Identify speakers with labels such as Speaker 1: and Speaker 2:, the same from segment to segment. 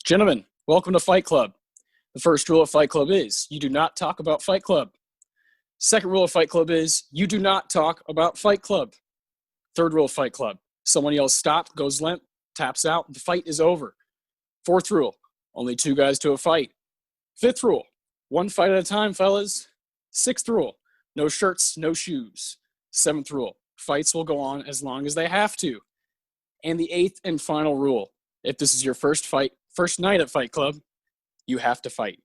Speaker 1: Gentlemen, welcome to Fight Club. The first rule of Fight Club is you do not talk about Fight Club. Second rule of Fight Club is you do not talk about Fight Club. Third rule of Fight Club, someone yells stop, goes limp, taps out, the fight is over. Fourth rule, only two guys to a fight. Fifth rule, one fight at a time, fellas. Sixth rule, no shirts, no shoes. Seventh rule, fights will go on as long as they have to. And the eighth and final rule, if this is your first night at Fight Club, you have to fight.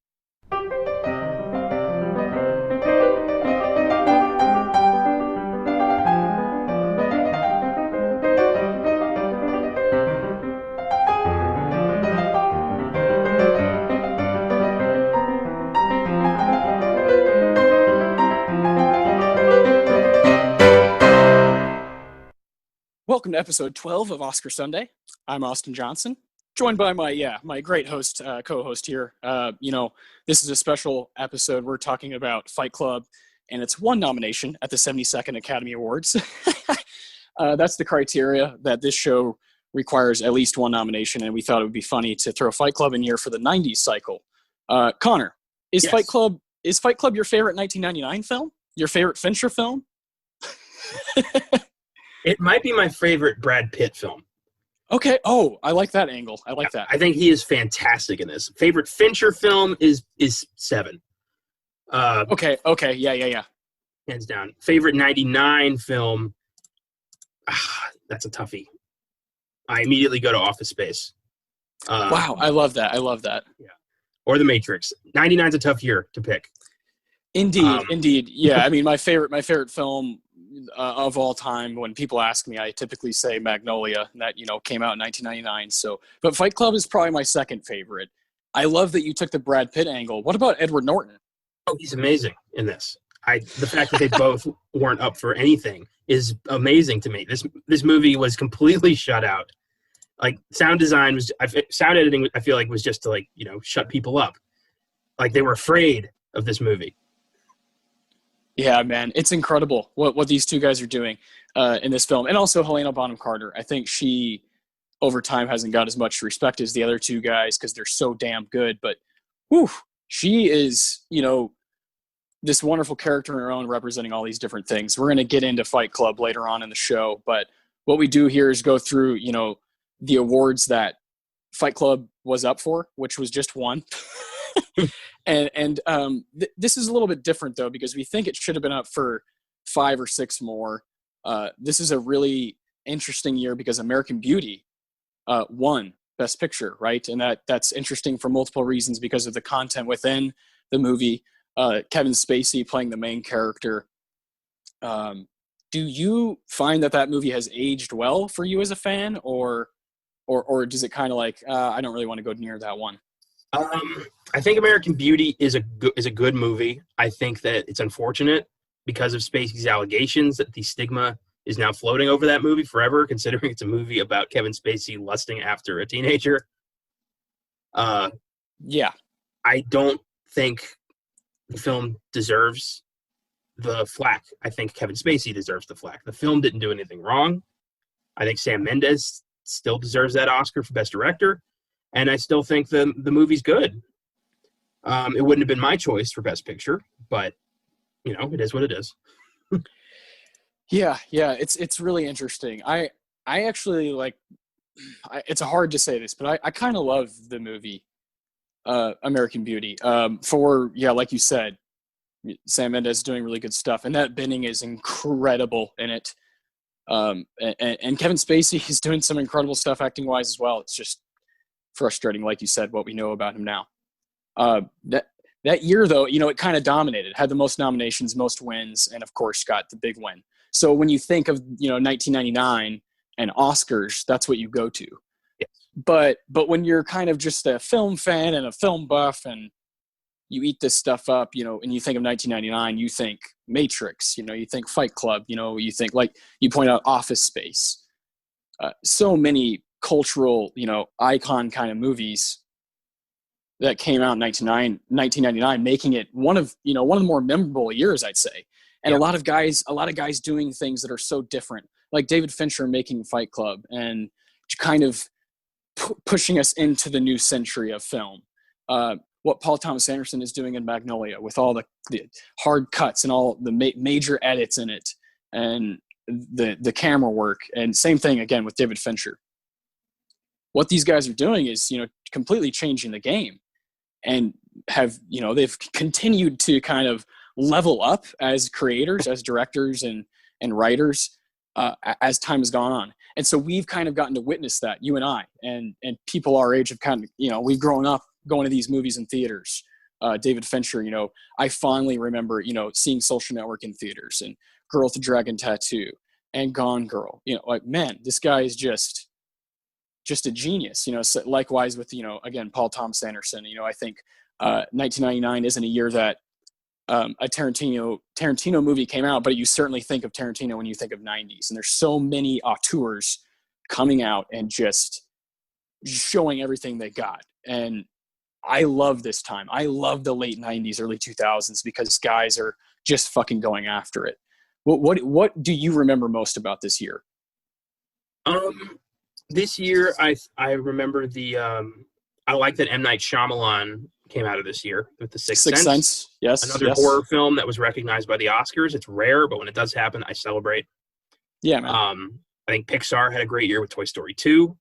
Speaker 1: Welcome to episode 12 of Oscar Sunday. I'm Austin Johnson, joined by my great host, co-host here. This is a special episode. We're talking about Fight Club, and it's one nomination at the 72nd Academy Awards. That's the criteria that this show requires, at least one nomination, and we thought it would be funny to throw Fight Club in here for the 90s cycle. Connor, is
Speaker 2: Yes.
Speaker 1: Fight Club your favorite 1999 film? Your favorite Fincher film?
Speaker 2: It might be my favorite Brad Pitt film.
Speaker 1: Okay. Oh, I like that angle. I like that.
Speaker 2: I think he is fantastic in this. Favorite Fincher film is Seven.
Speaker 1: Okay. Yeah.
Speaker 2: Hands down. Favorite 99 film, that's a toughie. I immediately go to Office Space.
Speaker 1: Wow, I love that.
Speaker 2: Yeah. Or The Matrix. 99's a tough year to pick.
Speaker 1: Indeed. Yeah, I mean, my favorite film of all time, when people ask me, I typically say Magnolia, and that, came out in 1999. So, but Fight Club is probably my second favorite. I love that you took the Brad Pitt angle. What about Edward Norton?
Speaker 2: Oh, he's amazing in this. The fact that they both weren't up for anything is amazing to me. This movie was completely shut out. Like, sound design sound editing, I feel like, was just to, shut people up. Like, they were afraid of this movie.
Speaker 1: Yeah, man, it's incredible what these two guys are doing in this film. And also Helena Bonham Carter. I think she, over time, hasn't got as much respect as the other two guys because they're so damn good. But, whew, she is, this wonderful character in her own, representing all these different things. We're going to get into Fight Club later on in the show. But what we do here is go through, the awards that Fight Club was up for, which was just one. This is a little bit different, though, because we think it should have been up for 5 or 6 more. This is a really interesting year because American Beauty won Best Picture, right? And that's interesting for multiple reasons because of the content within the movie. Kevin Spacey playing the main character. Do you find that movie has aged well for you as a fan, or does it kind of like, I don't really want to go near that one?
Speaker 2: I think American Beauty is a good movie. I think that it's unfortunate because of Spacey's allegations that the stigma is now floating over that movie forever, considering it's a movie about Kevin Spacey lusting after a teenager.
Speaker 1: Yeah.
Speaker 2: I don't think the film deserves the flack. I think Kevin Spacey deserves the flack. The film didn't do anything wrong. I think Sam Mendes still deserves that Oscar for Best Director. And I still think the movie's good. It wouldn't have been my choice for Best Picture, but, it is what it is.
Speaker 1: Yeah, it's really interesting. I actually it's hard to say this, but I kind of love the movie American Beauty. Like you said, Sam Mendes is doing really good stuff, and that Benning is incredible in it. And Kevin Spacey is doing some incredible stuff acting-wise as well. It's just frustrating, like you said, what we know about him now. That year, though, it kind of dominated, had the most nominations, most wins, and of course got the big win. So when you think of 1999 and Oscars, that's what you go to.
Speaker 2: Yes.
Speaker 1: But when you're kind of just a film fan and a film buff, and you eat this stuff up, and you think of 1999, you think Matrix, you think Fight Club, you think, like you point out, Office Space. So many cultural, icon kind of movies that came out in 1999, making it one of the more memorable years, I'd say. And a lot of guys doing things that are so different, like David Fincher making Fight Club, and kind of pushing us into the new century of film. What Paul Thomas Anderson is doing in Magnolia with all the hard cuts and all the major edits in it, and the camera work, and same thing again with David Fincher. What these guys are doing is, completely changing the game, and have, they've continued to kind of level up as creators, as directors and writers, as time has gone on. And so we've kind of gotten to witness that, you and I, and people our age have kind of, we've grown up going to these movies in theaters. David Fincher, I fondly remember, seeing Social Network in theaters, and Girl with the Dragon Tattoo, and Gone Girl. Man, this guy is just a genius. So likewise with, again, Paul Thomas Anderson. I think 1999 isn't a year that a Tarantino movie came out, but you certainly think of Tarantino when you think of 90s. And there's so many auteurs coming out and just showing everything they got. And I love this time. I love the late 90s, early 2000s, because guys are just fucking going after it. What do you remember most about this year?
Speaker 2: This year, I remember I like that M. Night Shyamalan came out of this year with The Sixth Sense.
Speaker 1: Yes.
Speaker 2: Another horror film that was recognized by the Oscars. It's rare, but when it does happen, I celebrate.
Speaker 1: Yeah, man.
Speaker 2: I think Pixar had a great year with Toy Story 2.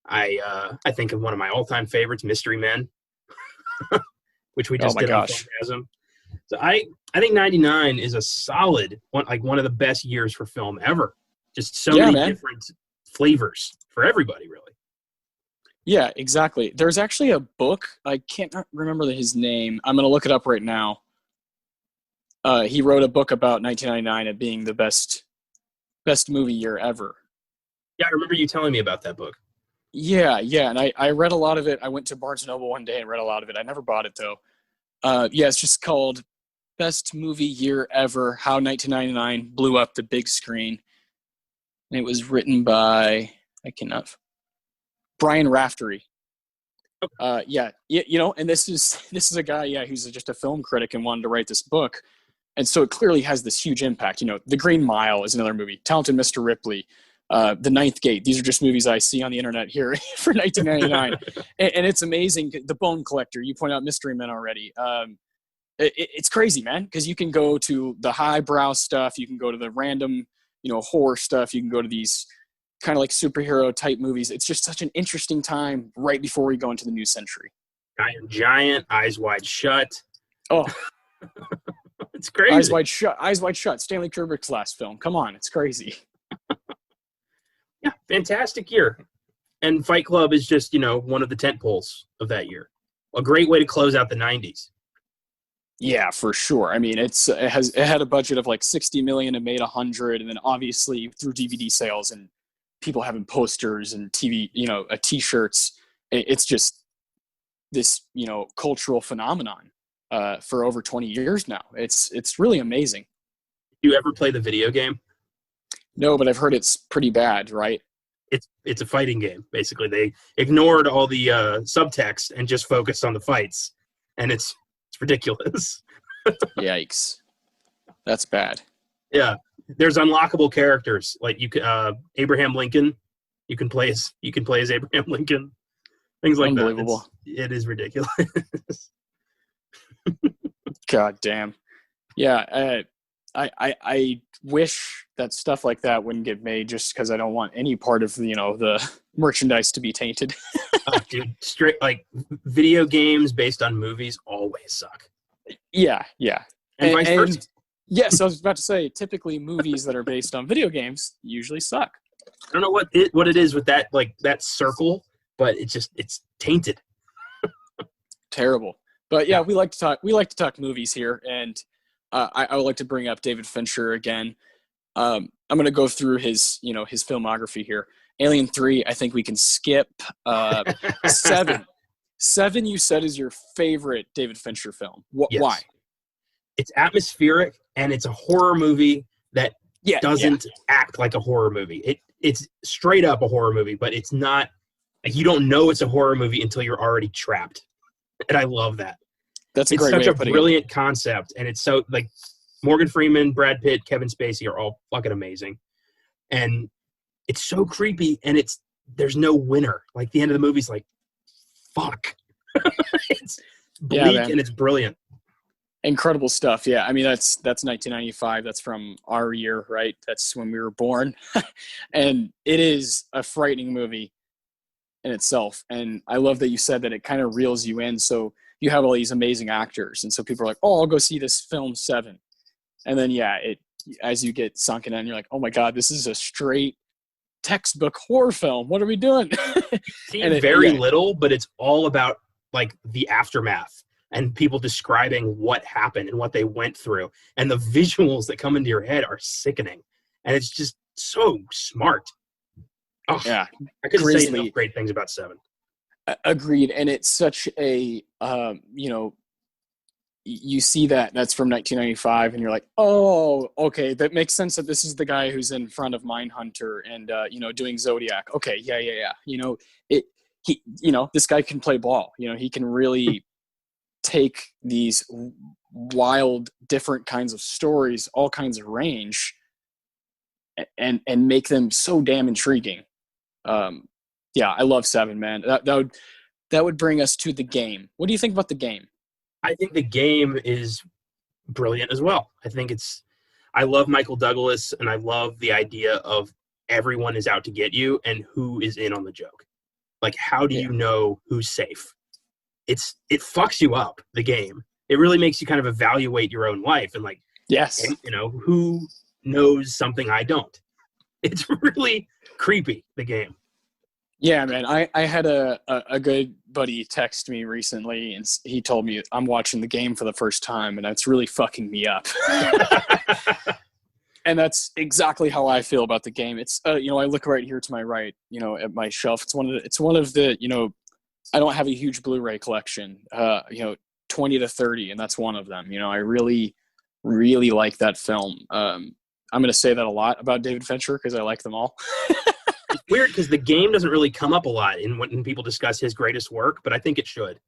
Speaker 2: I think of one of my all-time favorites, Mystery Men, which we just did on Filmgazm. So I think 99 is a solid one, like one of the best years for film ever. Just so many different flavors for everybody, really.
Speaker 1: Yeah, exactly. There's actually a book. I can't remember his name. I'm going to look it up right now. He wrote a book about 1999 it being the best movie year ever.
Speaker 2: Yeah, I remember you telling me about that book.
Speaker 1: Yeah, and I read a lot of it. I went to Barnes & Noble one day and read a lot of it. I never bought it, though. It's just called Best Movie Year Ever, How 1999 Blew Up the Big Screen. And it was written by, Brian Raftery. And this is a guy, who's just a film critic and wanted to write this book. And so it clearly has this huge impact. The Green Mile is another movie. Talented Mr. Ripley. The Ninth Gate. These are just movies I see on the internet here for 1999. and it's amazing. The Bone Collector, you point out Mystery Men already. It's crazy, man, because you can go to the highbrow stuff. You can go to the random, horror stuff. You can go to these kind of like superhero type movies. It's just such an interesting time right before we go into the new century.
Speaker 2: Iron Giant, Eyes Wide Shut.
Speaker 1: Oh,
Speaker 2: it's crazy.
Speaker 1: Eyes Wide Shut. Stanley Kubrick's last film. Come on, it's crazy.
Speaker 2: Yeah, fantastic year. And Fight Club is just, one of the tentpoles of that year. A great way to close out the 90s.
Speaker 1: Yeah, for sure. I mean, it had a budget of like $60 million and made $100, and then obviously through DVD sales and people having posters and TV, T-shirts. It's just this, cultural phenomenon for over 20 years now. It's really amazing.
Speaker 2: You ever play the video game?
Speaker 1: No, but I've heard it's pretty bad, right?
Speaker 2: It's a fighting game, basically. They ignored all the subtext and just focused on the fights, and it's ridiculous.
Speaker 1: Yikes. That's bad.
Speaker 2: Yeah. There's unlockable characters like Abraham Lincoln. You can play as Abraham Lincoln. Things like
Speaker 1: Unbelievable.
Speaker 2: that. It is ridiculous.
Speaker 1: God damn. Yeah. I wish that stuff like that wouldn't get made, just because I don't want any part of the merchandise to be tainted.
Speaker 2: Dude, straight like video games based on movies always suck.
Speaker 1: Yeah.
Speaker 2: And vice versa.
Speaker 1: Yes, I was about to say, typically movies that are based on video games usually suck.
Speaker 2: I don't know what it is with that, like that circle, but it's tainted.
Speaker 1: Terrible. But yeah, we like to talk movies here, and I would like to bring up David Fincher again. I'm going to go through his filmography here. Alien 3, I think we can skip. 7, you said, is your favorite David Fincher film.
Speaker 2: Yes.
Speaker 1: Why?
Speaker 2: It's atmospheric, and it's a horror movie that doesn't act like a horror movie. It's straight up a horror movie, but it's not. Like, you don't know it's a horror movie until you're already trapped, and I love that.
Speaker 1: That's a great way of putting it.
Speaker 2: It's such a brilliant concept, and it's so like Morgan Freeman, Brad Pitt, Kevin Spacey are all fucking amazing, and it's so creepy, and it's there's no winner. Like the end of the movie's like, fuck. It's bleak
Speaker 1: man.
Speaker 2: and it's brilliant.
Speaker 1: Incredible stuff. Yeah, I mean that's 1995. That's from our year, right? That's when we were born, and it is a frightening movie in itself. And I love that you said that it kind of reels you in. So you have all these amazing actors, and so people are like, "Oh, I'll go see this film 7," and then it as you get sunken in, you're like, "Oh my god, this is a straight textbook horror film. What are we doing?"
Speaker 2: See
Speaker 1: And
Speaker 2: very little, but it's all about like the aftermath and people describing what happened and what they went through. And the visuals that come into your head are sickening. And it's just so smart. Oh,
Speaker 1: yeah,
Speaker 2: I couldn't say
Speaker 1: grisly.
Speaker 2: enough great things about 7.
Speaker 1: Agreed. And it's such a you see that's from 1995 and you're like, oh, okay, that makes sense that this is the guy who's in front of Mindhunter and doing Zodiac. Okay, yeah. This guy can play ball. He can really take these wild different kinds of stories, all kinds of range, and make them so damn intriguing. I love 7, man. That would bring us to The Game. What do you think about The Game?
Speaker 2: I think The Game is brilliant as well. I love Michael Douglas, and I love the idea of everyone is out to get you and who is in on the joke. Like, how do you know who's safe? It fucks you up, The Game. It really makes you kind of evaluate your own life and like,
Speaker 1: yes,
Speaker 2: who knows something I don't. It's really creepy, The Game.
Speaker 1: Yeah, man. I had a good buddy text me recently, and he told me I'm watching The Game for the first time, and that's really fucking me up. And that's exactly how I feel about The Game. It's I look right here to my right, at my shelf. It's one of the I don't have a huge Blu-ray collection, 20 to 30, and that's one of them. I really, really like that film. I'm going to say that a lot about David Fincher because I like them all.
Speaker 2: It's weird because The Game doesn't really come up a lot when people discuss his greatest work, but I think it should.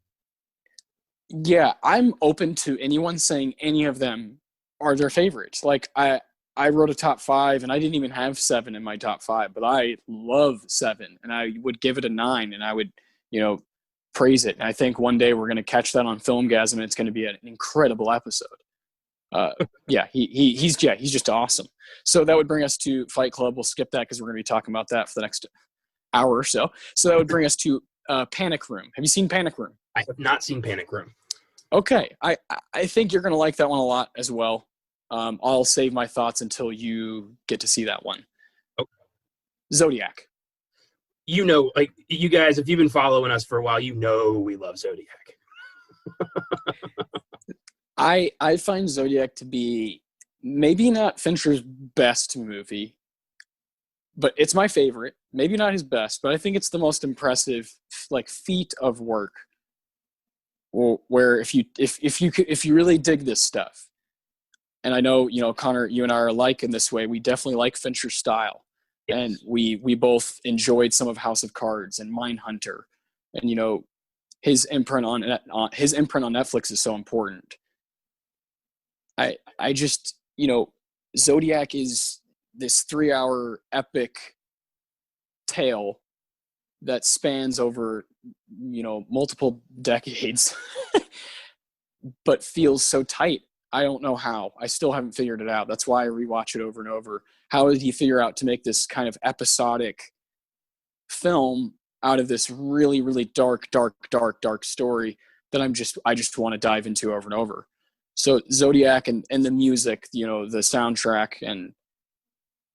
Speaker 1: Yeah, I'm open to anyone saying any of them are their favorites. Like I wrote a top 5, and I didn't even have 7 in my top 5, but I love 7, and I would give it a 9, and I would, praise it. And I think one day we're going to catch that on Filmgazm, and it's going to be an incredible episode. He's just awesome. So that would bring us to Fight Club. We'll skip that because we're going to be talking about that for the next hour or so. So that would bring us to Panic Room. Have you seen Panic Room?
Speaker 2: I have not seen Panic Room.
Speaker 1: Okay. I think you're going to like that one a lot as well. I'll save my thoughts until you get to see that one.
Speaker 2: Okay.
Speaker 1: Zodiac.
Speaker 2: Like you guys, if you've been following us for a while, we love Zodiac.
Speaker 1: I find Zodiac to be maybe not Fincher's best movie, but it's my favorite. Maybe not his best, but I think it's the most impressive feat of work. Where if you really dig this stuff, and I know Connor, you and I are alike in this way. We definitely like Fincher's style, yes. And we both enjoyed some of House of Cards and Mindhunter, and his imprint on Netflix is so important. I just Zodiac is this 3-hour epic tale that spans over multiple decades, but feels so tight. I don't know how. I still haven't figured it out. That's why I rewatch it over and over. How did he figure out to make this kind of episodic film out of this really, really dark story that I just want to dive into over and over? So Zodiac and the music, the soundtrack and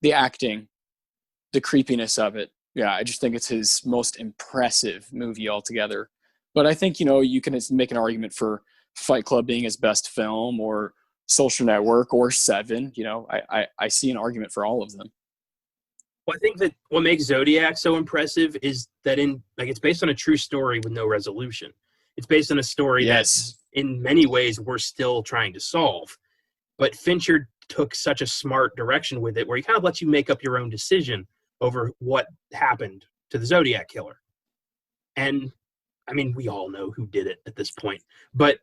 Speaker 1: the acting, the creepiness of it. Yeah, I just think it's his most impressive movie altogether. But I think, you can make an argument for Fight Club being his best film, or Social Network, or 7. I see an argument for all of them.
Speaker 2: Well, I think that what makes Zodiac so impressive is that it's based on a true story with no resolution. It's based on a story that in many ways we're still trying to solve. But Fincher took such a smart direction with it where he kind of lets you make up your own decision over what happened to the Zodiac killer. And I mean, we all know who did it at this point, but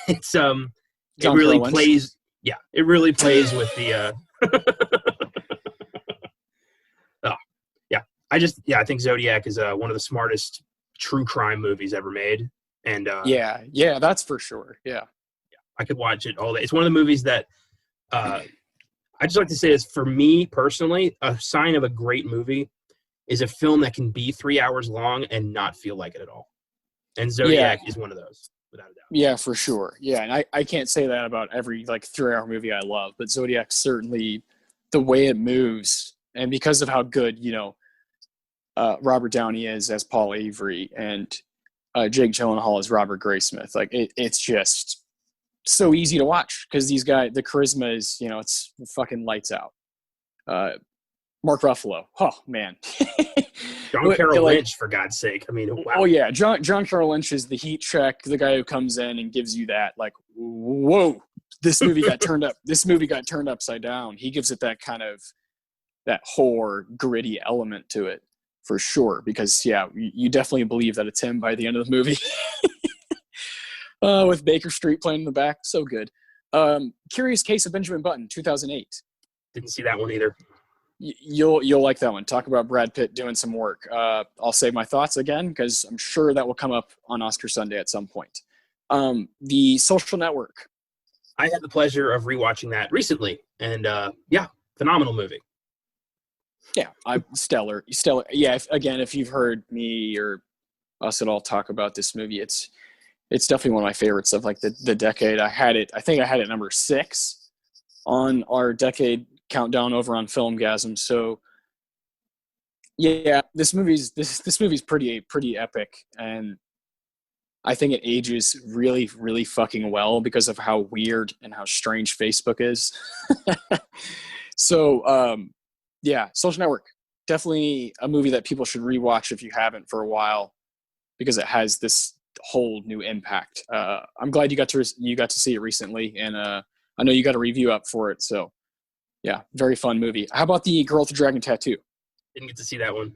Speaker 2: it's it really plays. Yeah, it really plays with the. I think Zodiac is one of the smartest true crime movies ever made, and
Speaker 1: Yeah, that's for sure. Yeah.
Speaker 2: I could watch it all day. It's one of the movies that I just like to say is, for me personally, a sign of a great movie is a film that can be 3 hours long and not feel like it at all. And
Speaker 1: Yeah.
Speaker 2: Zodiac is one of those, without a doubt.
Speaker 1: Yeah, for sure. Yeah, and I can't say that about every like 3 hour movie I love, but Zodiac certainly, the way it moves, and because of how good, Robert Downey is as Paul Avery, and Jake Gyllenhaal as Robert Graysmith, like it's just so easy to watch because these guys, the charisma is, it's fucking lights out. Mark Ruffalo, oh man.
Speaker 2: John Carroll Lynch, for God's sake. I mean, wow.
Speaker 1: Oh yeah, John Carroll Lynch is the heat check, the guy who comes in and gives you that, like, whoa, this movie got turned up. This movie got turned upside down. He gives it that kind of, that horror, gritty element to it, for sure. Because yeah, you definitely believe that it's him by the end of the movie. With Baker Street playing in the back, so good. Curious Case of Benjamin Button, 2008.
Speaker 2: Didn't see that one either.
Speaker 1: You'll like that one. Talk about Brad Pitt doing some work. I'll save my thoughts again because I'm sure that will come up on Oscar Sunday at some point. The Social Network.
Speaker 2: I had the pleasure of rewatching that recently, and phenomenal movie.
Speaker 1: Yeah, stellar. Yeah, if you've heard me or us at all talk about this movie, it's definitely one of my favorites of like the decade. I think I had it number 6 on our decade countdown over on Filmgazm. So yeah, this movie's pretty epic, and I think it ages really, really fucking well because of how weird and how strange Facebook is. So yeah, Social Network, definitely a movie that people should rewatch if you haven't for a while, because it has this whole new impact. I'm glad you got to see it recently, and I know you got a review up for it. So yeah, very fun movie. How about The Girl with the Dragon Tattoo?
Speaker 2: Didn't get to see that one.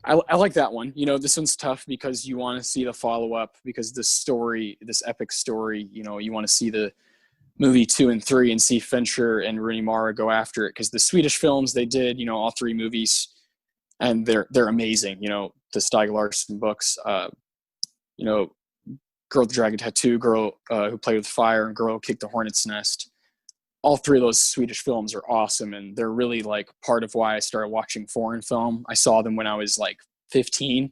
Speaker 1: I like that one. This one's tough because you want to see the follow-up, because this epic story, you want to see the movie 2 and 3 and see Fincher and Rooney Mara go after it, because the Swedish films they did, all 3 movies, and they're amazing. The Stieg Larsson books, Girl with the Dragon Tattoo, Girl Who Played with Fire, and Girl Who Kicked the Hornet's Nest. All 3 of those Swedish films are awesome, and they're really like part of why I started watching foreign film. I saw them when I was like 15,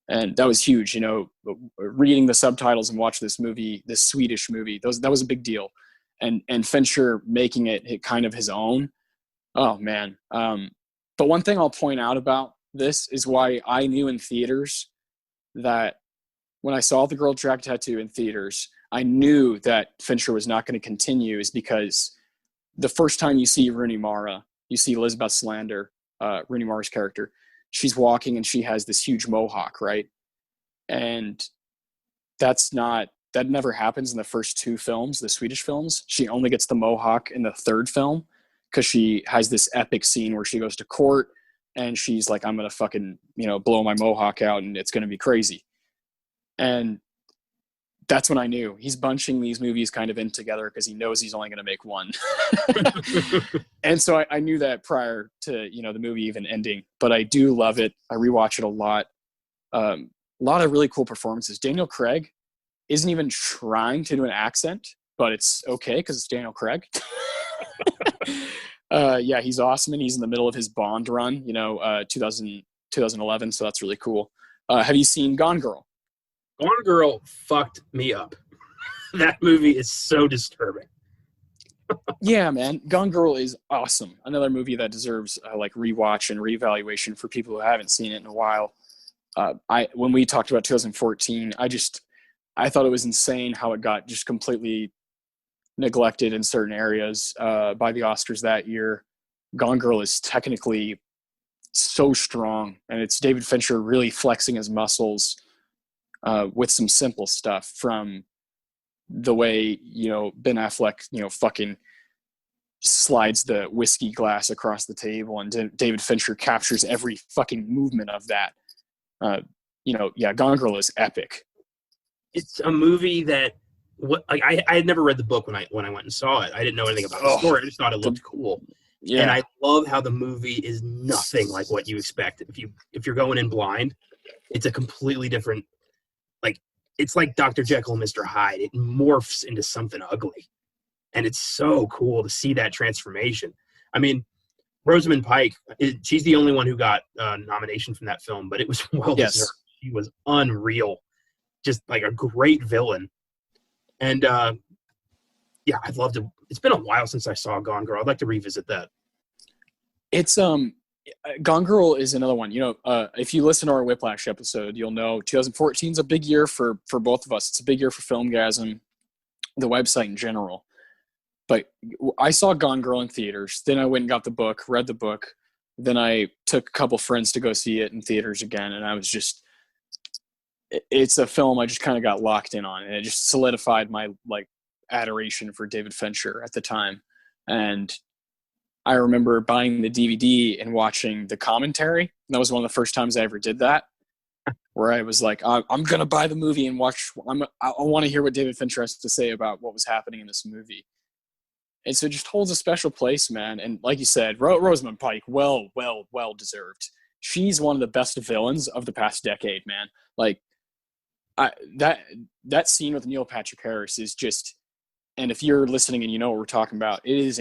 Speaker 1: and that was huge. Reading the subtitles and watch this Swedish movie, that was a big deal. And Fincher making it kind of his own. Oh man. But one thing I'll point out about this is why I knew in theaters that when I saw The Girl with the Dragon Tattoo in theaters, I knew that Fincher was not going to continue, is because the first time you see Rooney Mara, you see Elizabeth Salander, Rooney Mara's character, she's walking and she has this huge mohawk, right? And that never happens in the first 2 films, the Swedish films. She only gets the mohawk in the 3rd film, because she has this epic scene where she goes to court and she's like, I'm going to fucking, blow my mohawk out and it's going to be crazy. And that's when I knew he's bunching these movies kind of in together because he knows he's only going to make one. And so I knew that prior to, the movie even ending, but I do love it. I rewatch it a lot. A lot of really cool performances. Daniel Craig isn't even trying to do an accent, but it's okay because it's Daniel Craig. Yeah, he's awesome, and he's in the middle of his Bond run, 2011, so that's really cool. Have you seen Gone Girl?
Speaker 2: Gone Girl fucked me up. That movie is so disturbing.
Speaker 1: Yeah, man. Gone Girl is awesome. Another movie that deserves rewatch and reevaluation for people who haven't seen it in a while. When we talked about 2014, I thought it was insane how it got just completely neglected in certain areas by the Oscars that year. Gone Girl is technically so strong, and it's David Fincher really flexing his muscles with some simple stuff, from the way, Ben Affleck, fucking slides the whiskey glass across the table, and David Fincher captures every fucking movement of that. Gone Girl is epic.
Speaker 2: It's a movie that I had never read the book when I went and saw it. I didn't know anything about the story. I just thought it looked cool. And
Speaker 1: Yeah.
Speaker 2: I love how the movie is nothing like what you expect. If you're going in blind, it's a completely different, like, it's like Dr. Jekyll and Mr. Hyde. It morphs into something ugly. And it's so cool to see that transformation. I mean, Rosamund Pike, she's the only one who got a nomination from that film, but it was well deserved.
Speaker 1: Yes.
Speaker 2: She was unreal, just like a great villain. And yeah, I'd love to. It's been a while since I saw Gone Girl. I'd like to revisit that.
Speaker 1: It's Gone Girl is another one. If you listen to our Whiplash episode, you'll know 2014 is a big year for both of us. It's a big year for Filmgazm, the website in general. But I saw Gone Girl in theaters. Then I went and got the book, read the book. Then I took a couple friends to go see it in theaters again, and I was just, it's a film I just kind of got locked in on, and it just solidified my adoration for David Fincher at the time. And I remember buying the DVD and watching the commentary. That was one of the first times I ever did that, where I was like, I'm going to buy the movie and watch. I want to hear what David Fincher has to say about what was happening in this movie. And so it just holds a special place, man. And like you said, Rosamund Pike, well deserved. She's one of the best villains of the past decade, man. Like, that scene with Neil Patrick Harris is just, and if you're listening and you know what we're talking about, it is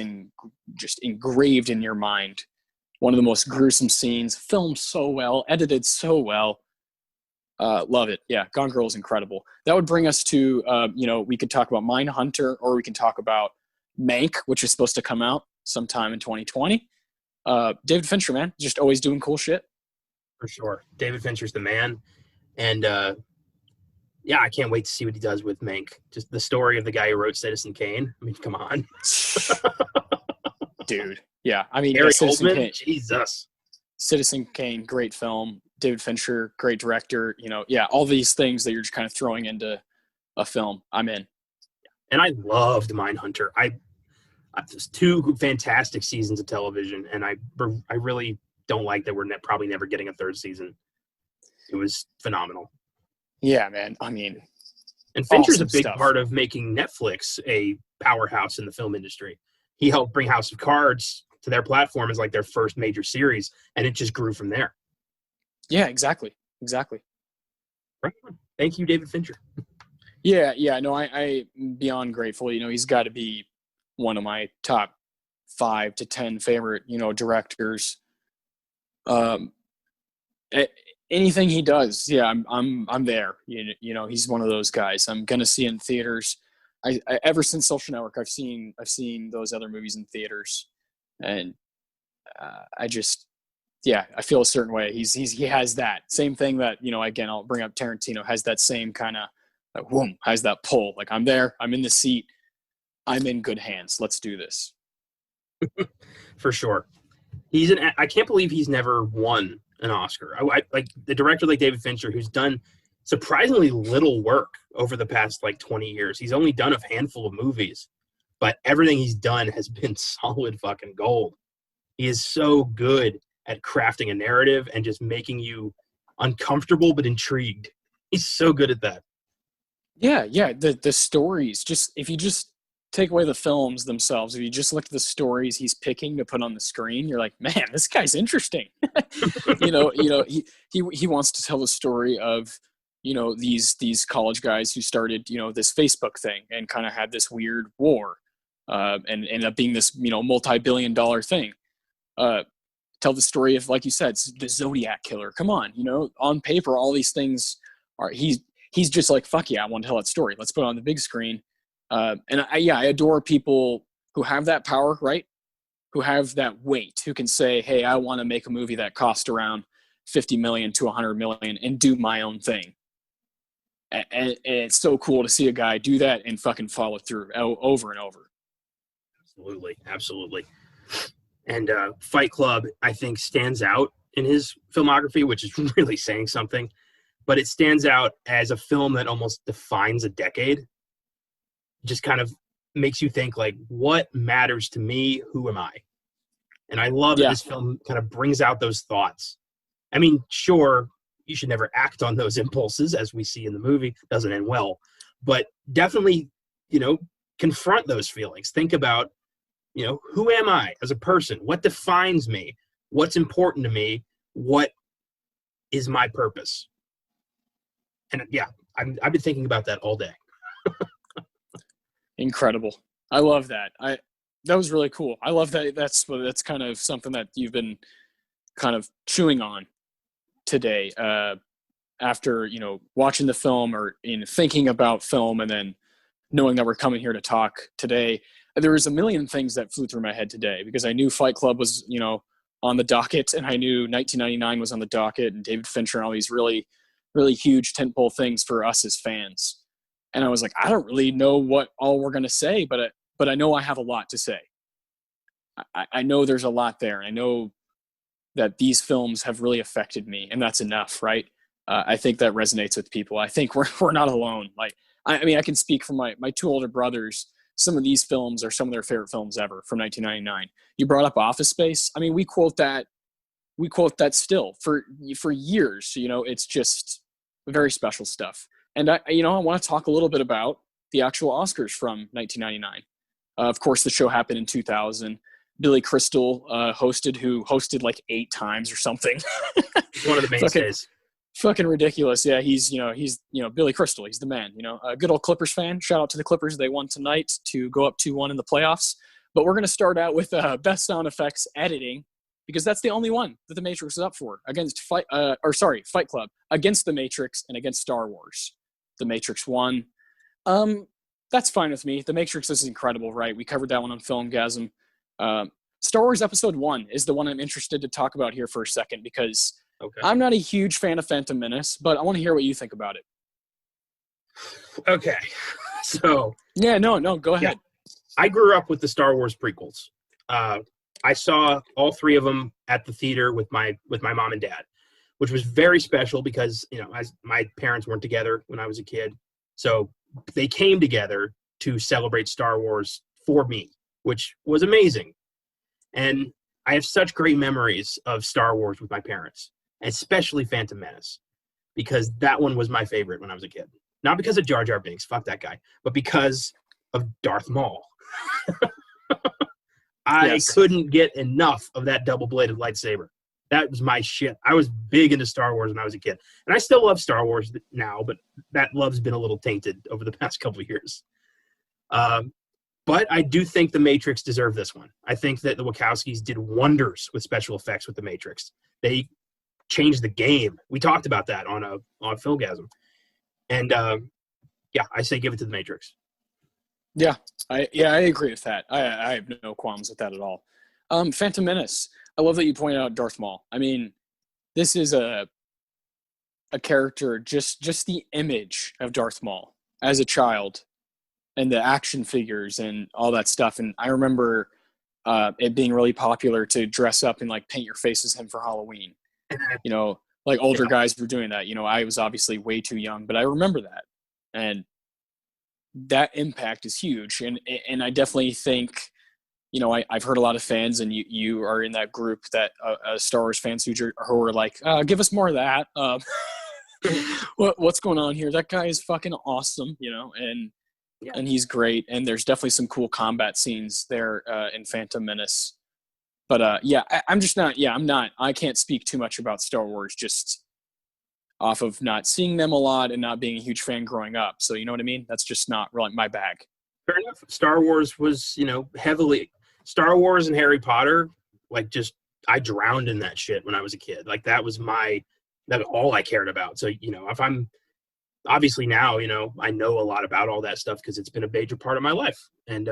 Speaker 1: just engraved in your mind. One of the most gruesome scenes, filmed so well, edited so well. Love it. Yeah, Gone Girl is incredible. That would bring us to, we could talk about Mindhunter, or we can talk about Mank, which is supposed to come out sometime in 2020. David Fincher, man, just always doing cool shit.
Speaker 2: For sure. David Fincher's the man. And yeah, I can't wait to see what he does with Mank. Just the story of the guy who wrote Citizen Kane. I mean, come on.
Speaker 1: Dude. Yeah. I mean,
Speaker 2: Gary
Speaker 1: Citizen
Speaker 2: Oldman,
Speaker 1: Kane,
Speaker 2: Jesus.
Speaker 1: Citizen Kane, great film. David Fincher, great director. All these things that you're just kind of throwing into a film. I'm in.
Speaker 2: And I loved Mindhunter. Just two fantastic seasons of television, and I really don't like that we're probably never getting a third season. It was phenomenal.
Speaker 1: Yeah, man. I mean,
Speaker 2: and Fincher's
Speaker 1: awesome
Speaker 2: a big
Speaker 1: stuff.
Speaker 2: part of making Netflix a powerhouse in the film industry. He helped bring House of Cards to their platform as like their first major series, and it just grew from there.
Speaker 1: Yeah, exactly.
Speaker 2: Right. Thank you, David Fincher.
Speaker 1: Yeah. No, I beyond grateful. He's got to be one of my top 5 to 10 favorite, directors. Anything he does, yeah, I'm there. He's one of those guys. I'm gonna see it in theaters. I ever since Social Network, I've seen those other movies in theaters, and I feel a certain way. He has that same thing that again, I'll bring up Tarantino, has that same kind of has that pull. Like, I'm there, I'm in the seat, I'm in good hands. Let's do this.
Speaker 2: For sure. I can't believe he's never won an Oscar. I like the director like David Fincher, who's done surprisingly little work over the past 20 years. He's only done a handful of movies, but everything he's done has been solid fucking gold. He is so good at crafting a narrative and just making you uncomfortable but intrigued. He's so good at that.
Speaker 1: Yeah. The stories, just if you just take away the films themselves, if you just look at the stories he's picking to put on the screen, you're like, man, this guy's interesting. He wants to tell the story of these college guys who started this Facebook thing and kind of had this weird war, and ended up being this multi-billion-dollar thing. Tell the story of, like you said, the Zodiac killer. Come on, on paper all these things are, he's just like, fuck yeah, I want to tell that story. Let's put it on the big screen. And I adore people who have that power, right? Who have that weight, who can say, hey, I want to make a movie that cost around 50 million to 100 million and do my own thing. And it's so cool to see a guy do that and fucking follow through over and over.
Speaker 2: Absolutely. And Fight Club, I think, stands out in his filmography, which is really saying something. But it stands out as a film that almost defines a decade. Just kind of makes you think, what matters to me? Who am I? And I love that this film kind of brings out those thoughts. I mean, sure, you should never act on those impulses, as we see in the movie. Doesn't end well. But definitely, confront those feelings. Think about You know, who am I as a person? What defines me? What's important to me? What is my purpose? And yeah, I've been thinking about that all day.
Speaker 1: Incredible. I love that. That was really cool. I love that. That's kind of something that you've been kind of chewing on today, after, you know, watching the film or in thinking about film, and then knowing that we're coming here to talk today. There was a million things that flew through my head today, because I knew Fight Club was, you know, on the docket, and I knew 1999 was on the docket, and David Fincher, and all these really, really huge tentpole things for us as fans. And I was like, I don't really know what all we're going to say, but I know I have a lot to say. I know there's a lot there. I know that these films have really affected me, and that's enough, right? I think that resonates with people. I think we're not alone. Like, I mean, I can speak for my two older brothers. Some of these films are some of their favorite films ever from 1999. You brought up Office Space. I mean, we quote that still for years. You know, it's just very special stuff. And I want to talk a little bit about the actual Oscars from 1999. Of course, the show happened in 2000. Billy Crystal hosted like 8 times or something.
Speaker 2: One of the mainstays.
Speaker 1: Fucking ridiculous. Yeah, he's Billy Crystal. He's the man. You know, a good old Clippers fan. Shout out to the Clippers. They won tonight to go up 2-1 in the playoffs. But we're going to start out with best sound effects editing, because that's the only one that The Matrix is up for, against Fight Club, against The Matrix and against Star Wars. The Matrix won. That's fine with me. The Matrix is incredible, right? We covered that one on Filmgazm. Star Wars Episode 1 is the one I'm interested to talk about here for a second, because I'm not a huge fan of Phantom Menace, but I want to hear what you think about it.
Speaker 2: Okay. So.
Speaker 1: Yeah, no, go ahead.
Speaker 2: I grew up with the Star Wars prequels. I saw all 3 of them at the theater with my mom and dad, which was very special because, you know, as my parents weren't together when I was a kid. So they came together to celebrate Star Wars for me, which was amazing. And I have such great memories of Star Wars with my parents, especially Phantom Menace, because that one was my favorite when I was a kid. Not because of Jar Jar Binks, fuck that guy, but because of Darth Maul. I couldn't get enough of that double-bladed lightsaber. That was my shit. I was big into Star Wars when I was a kid. And I still love Star Wars now, but that love's been a little tainted over the past couple of years. But I do think The Matrix deserved this one. I think that the Wachowskis did wonders with special effects with The Matrix. They changed the game. We talked about that on Filmgazm. And I say give it to The Matrix. Yeah,
Speaker 1: I agree with that. I have no qualms with that at all. Phantom Menace. I love that you pointed out Darth Maul. I mean, this is a character, just the image of Darth Maul as a child, and the action figures and all that stuff. And I remember it being really popular to dress up and like paint your face as him for Halloween. You know, like older guys were doing that. You know, I was obviously way too young, but I remember that. And that impact is huge. And I definitely think, you know, I've heard a lot of fans, and you are in that group, that Star Wars fans who are like, give us more of that. What's going on here? That guy is fucking awesome, you know, and he's great. And there's definitely some cool combat scenes there in Phantom Menace. But I can't speak too much about Star Wars just off of not seeing them a lot and not being a huge fan growing up. So, you know what I mean? That's just not really my bag.
Speaker 2: Fair enough. Star Wars was, you know, heavily Star Wars and Harry Potter. Like, just I drowned in that shit when I was a kid. Like, that was all I cared about. So, you know, if I'm obviously now, you know, I know a lot about all that stuff because it's been a major part of my life. And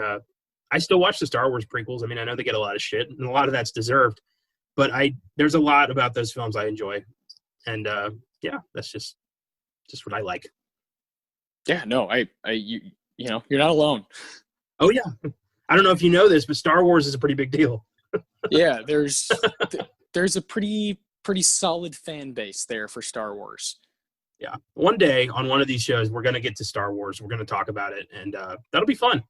Speaker 2: I still watch the Star Wars prequels. I mean, I know they get a lot of shit, and a lot of that's deserved. But there's a lot about those films I enjoy. And that's just what I like.
Speaker 1: Yeah, no, you know, you're not alone.
Speaker 2: Oh yeah. I don't know if you know this, but Star Wars is a pretty big deal.
Speaker 1: Yeah, there's a pretty solid fan base there for Star Wars.
Speaker 2: Yeah. One day on one of these shows, we're going to get to Star Wars. We're going to talk about it, and that'll be fun.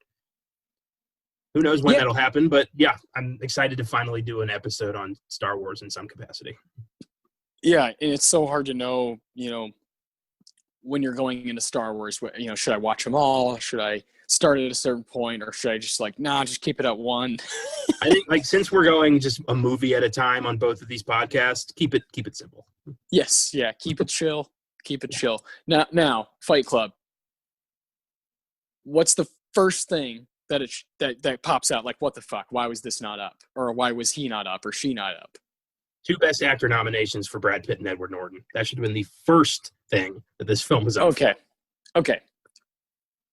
Speaker 2: Who knows when that'll happen, but yeah, I'm excited to finally do an episode on Star Wars in some capacity.
Speaker 1: Yeah, and it's so hard to know, you know, when you're going into Star Wars. You know, should I watch them all? Should I start at a certain point, or should I just like, nah, just keep it at one?
Speaker 2: I think like since we're going just a movie at a time on both of these podcasts, keep it simple.
Speaker 1: Yes, yeah, keep it chill. Keep it chill. Now, Fight Club. What's the first thing that pops out? Like, what the fuck? Why was this not up? Or why was he not up or she not up?
Speaker 2: 2 Best Actor nominations for Brad Pitt and Edward Norton. That should have been the first thing that this film was up for.
Speaker 1: Okay.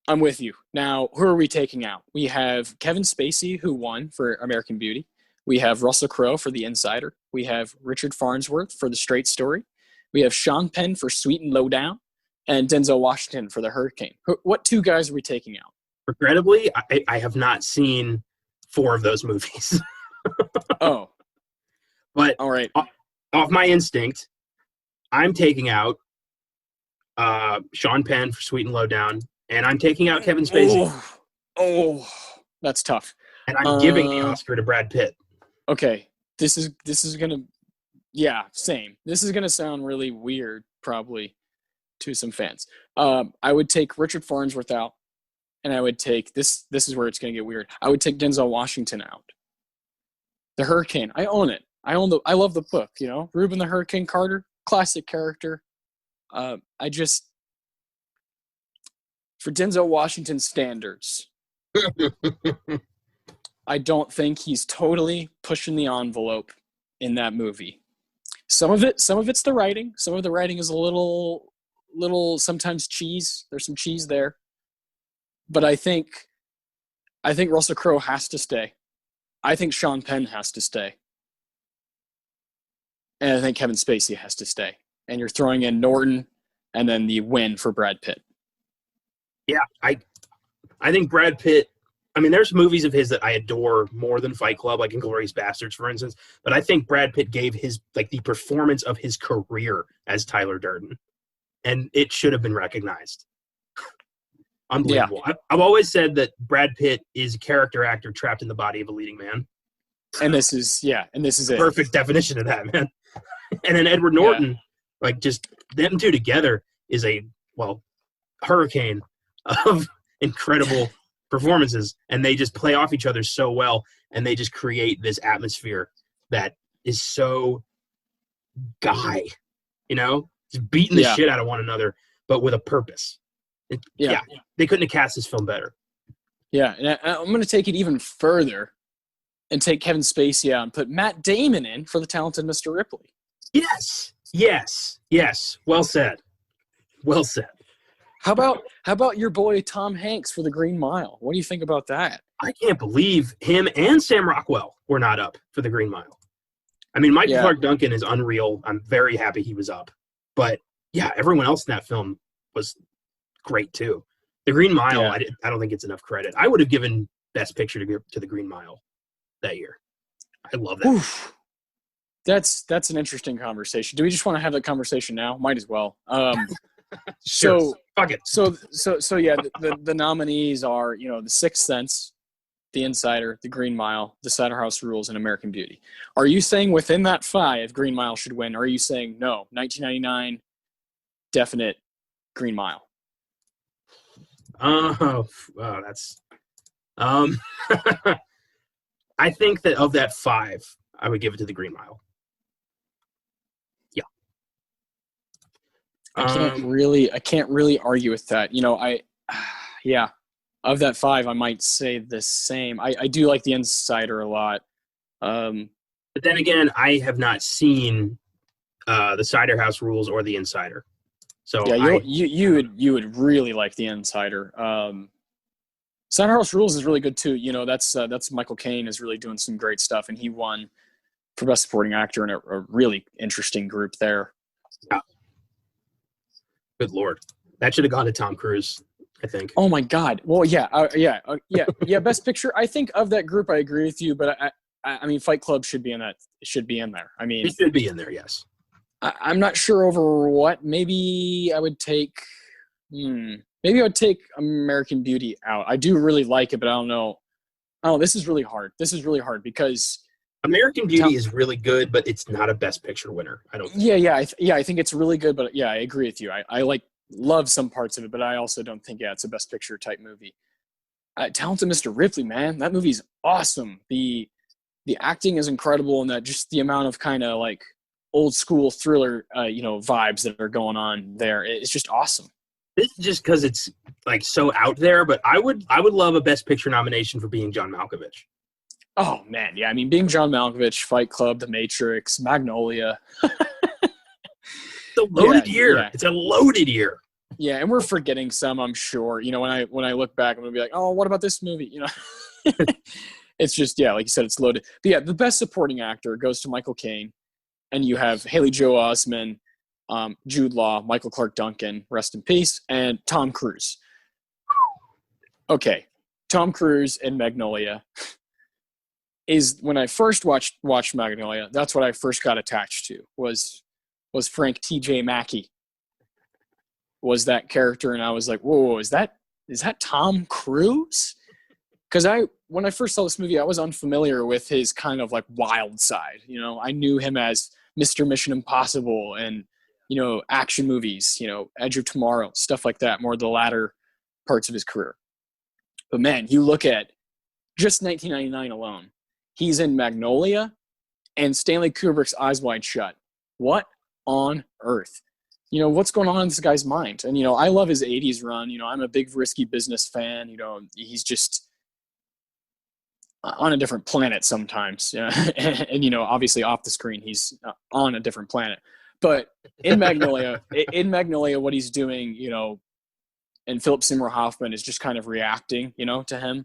Speaker 1: I'm with you. Now, who are we taking out? We have Kevin Spacey, who won for American Beauty. We have Russell Crowe for The Insider. We have Richard Farnsworth for The Straight Story. We have Sean Penn for Sweet and Low Down. And Denzel Washington for The Hurricane. What 2 guys are we taking out?
Speaker 2: Regrettably, I have not seen 4 of those movies.
Speaker 1: Oh.
Speaker 2: But
Speaker 1: all right.
Speaker 2: Off my instinct, I'm taking out Sean Penn for Sweet and Low Down, and I'm taking out Kevin Spacey.
Speaker 1: Oh, that's tough.
Speaker 2: And I'm giving the Oscar to Brad Pitt.
Speaker 1: Okay. This is going to, yeah, same. This is going to sound really weird, probably, to some fans. I would take Richard Farnsworth out, and I would take this is where it's going to get weird. I would take Denzel Washington out. The Hurricane, I own it. I love the book, you know. Reuben the Hurricane Carter, classic character. For Denzel Washington standards, I don't think he's totally pushing the envelope in that movie. Some of it's the writing. Some of the writing is a little sometimes cheese. There's some cheese there. But I think Russell Crowe has to stay. I think Sean Penn has to stay. And I think Kevin Spacey has to stay. And you're throwing in Norton and then the win for Brad Pitt.
Speaker 2: Yeah, I think Brad Pitt, I mean, there's movies of his that I adore more than Fight Club, like Inglourious Basterds, for instance. But I think Brad Pitt gave his, like, the performance of his career as Tyler Durden. And it should have been recognized. Unbelievable. Yeah. I've always said that Brad Pitt is a character actor trapped in the body of a leading man.
Speaker 1: And this is it.
Speaker 2: Perfect definition of that, man. And then Edward Norton, like, just them two together is a hurricane of incredible performances, and they just play off each other so well, and they just create this atmosphere that is so guy, you know, just beating the shit out of one another, but with a purpose. They couldn't have cast this film better.
Speaker 1: Yeah, and I'm going to take it even further and take Kevin Spacey out and put Matt Damon in for The Talented Mr. Ripley.
Speaker 2: Yes. Well said.
Speaker 1: How about your boy Tom Hanks for The Green Mile? What do you think about that?
Speaker 2: I can't believe him and Sam Rockwell were not up for The Green Mile. I mean, Michael Clark Duncan is unreal. I'm very happy he was up. But, yeah, everyone else in that film was great, too. The Green Mile, I don't think it's enough credit. I would have given Best Picture to The Green Mile that year. I love that.
Speaker 1: Oof. That's an interesting conversation. Do we just want to have that conversation now? Might as well.
Speaker 2: Sure.
Speaker 1: So
Speaker 2: fuck it.
Speaker 1: So yeah, the nominees are, you know, The Sixth Sense, The Insider, The Green Mile, The Cider House Rules, and American Beauty. Are you saying within that 5, Green Mile should win? Or are you saying no, 1999, definite Green Mile?
Speaker 2: That's. I think that of that 5, I would give it to The Green Mile. Yeah.
Speaker 1: I can't really argue with that. You know, of that 5, I might say the same. I do like The Insider a lot.
Speaker 2: But then again, I have not seen The Cider House Rules or The Insider. So
Speaker 1: yeah, you would really like The Insider. Cider House Rules is really good too. You know, that's Michael Caine is really doing some great stuff, and he won for Best Supporting Actor in a really interesting group there.
Speaker 2: Yeah. Good Lord, that should have gone to Tom Cruise, I think.
Speaker 1: Oh my God. Well, yeah. Best Picture. I think of that group, I agree with you, but I mean, Fight Club should be in that. It should be in there. I mean,
Speaker 2: it should be in there. Yes.
Speaker 1: I'm not sure over what. Maybe I would take. Maybe I would take American Beauty out. I do really like it, but I don't know. Oh, this is really hard. Because
Speaker 2: American Beauty is really good, but it's not a Best Picture winner. I don't think.
Speaker 1: Yeah. I think it's really good, but yeah, I agree with you. I like love some parts of it, but I also don't think it's a Best Picture type movie. Talented Mr. Ripley, man, that movie's awesome. The acting is incredible, and that just the amount of kind of like old school thriller, vibes that are going on there. It's just awesome.
Speaker 2: This is just because it's like so out there, but I would love a Best Picture nomination for Being John Malkovich.
Speaker 1: Oh man, yeah. I mean, Being John Malkovich, Fight Club, The Matrix, Magnolia.
Speaker 2: It's a loaded year. Yeah. It's a loaded year.
Speaker 1: Yeah, and we're forgetting some, I'm sure. When I look back, I'm gonna be like, oh, what about this movie? It's just, like you said, it's loaded. But yeah, the Best Supporting Actor goes to Michael Caine, and you have Haley Joel Osment, Jude Law, Michael Clark Duncan, rest in peace, and Tom Cruise. Okay, Tom Cruise in Magnolia is, when I first watched Magnolia, that's what I first got attached to, was Frank T.J. Mackey, was that character, and I was like, whoa, is that Tom Cruise? Because when I first saw this movie, I was unfamiliar with his kind of like wild side. I knew him as Mr. Mission Impossible and, action movies, Edge of Tomorrow, stuff like that, more the latter parts of his career. But man, you look at just 1999 alone, he's in Magnolia and Stanley Kubrick's Eyes Wide Shut. What on earth? What's going on in this guy's mind? And, I love his 80s run. I'm a big Risky Business fan. He's just on a different planet sometimes. And, obviously off the screen, he's on a different planet. But in Magnolia, what he's doing, and Philip Seymour Hoffman is just kind of reacting, to him.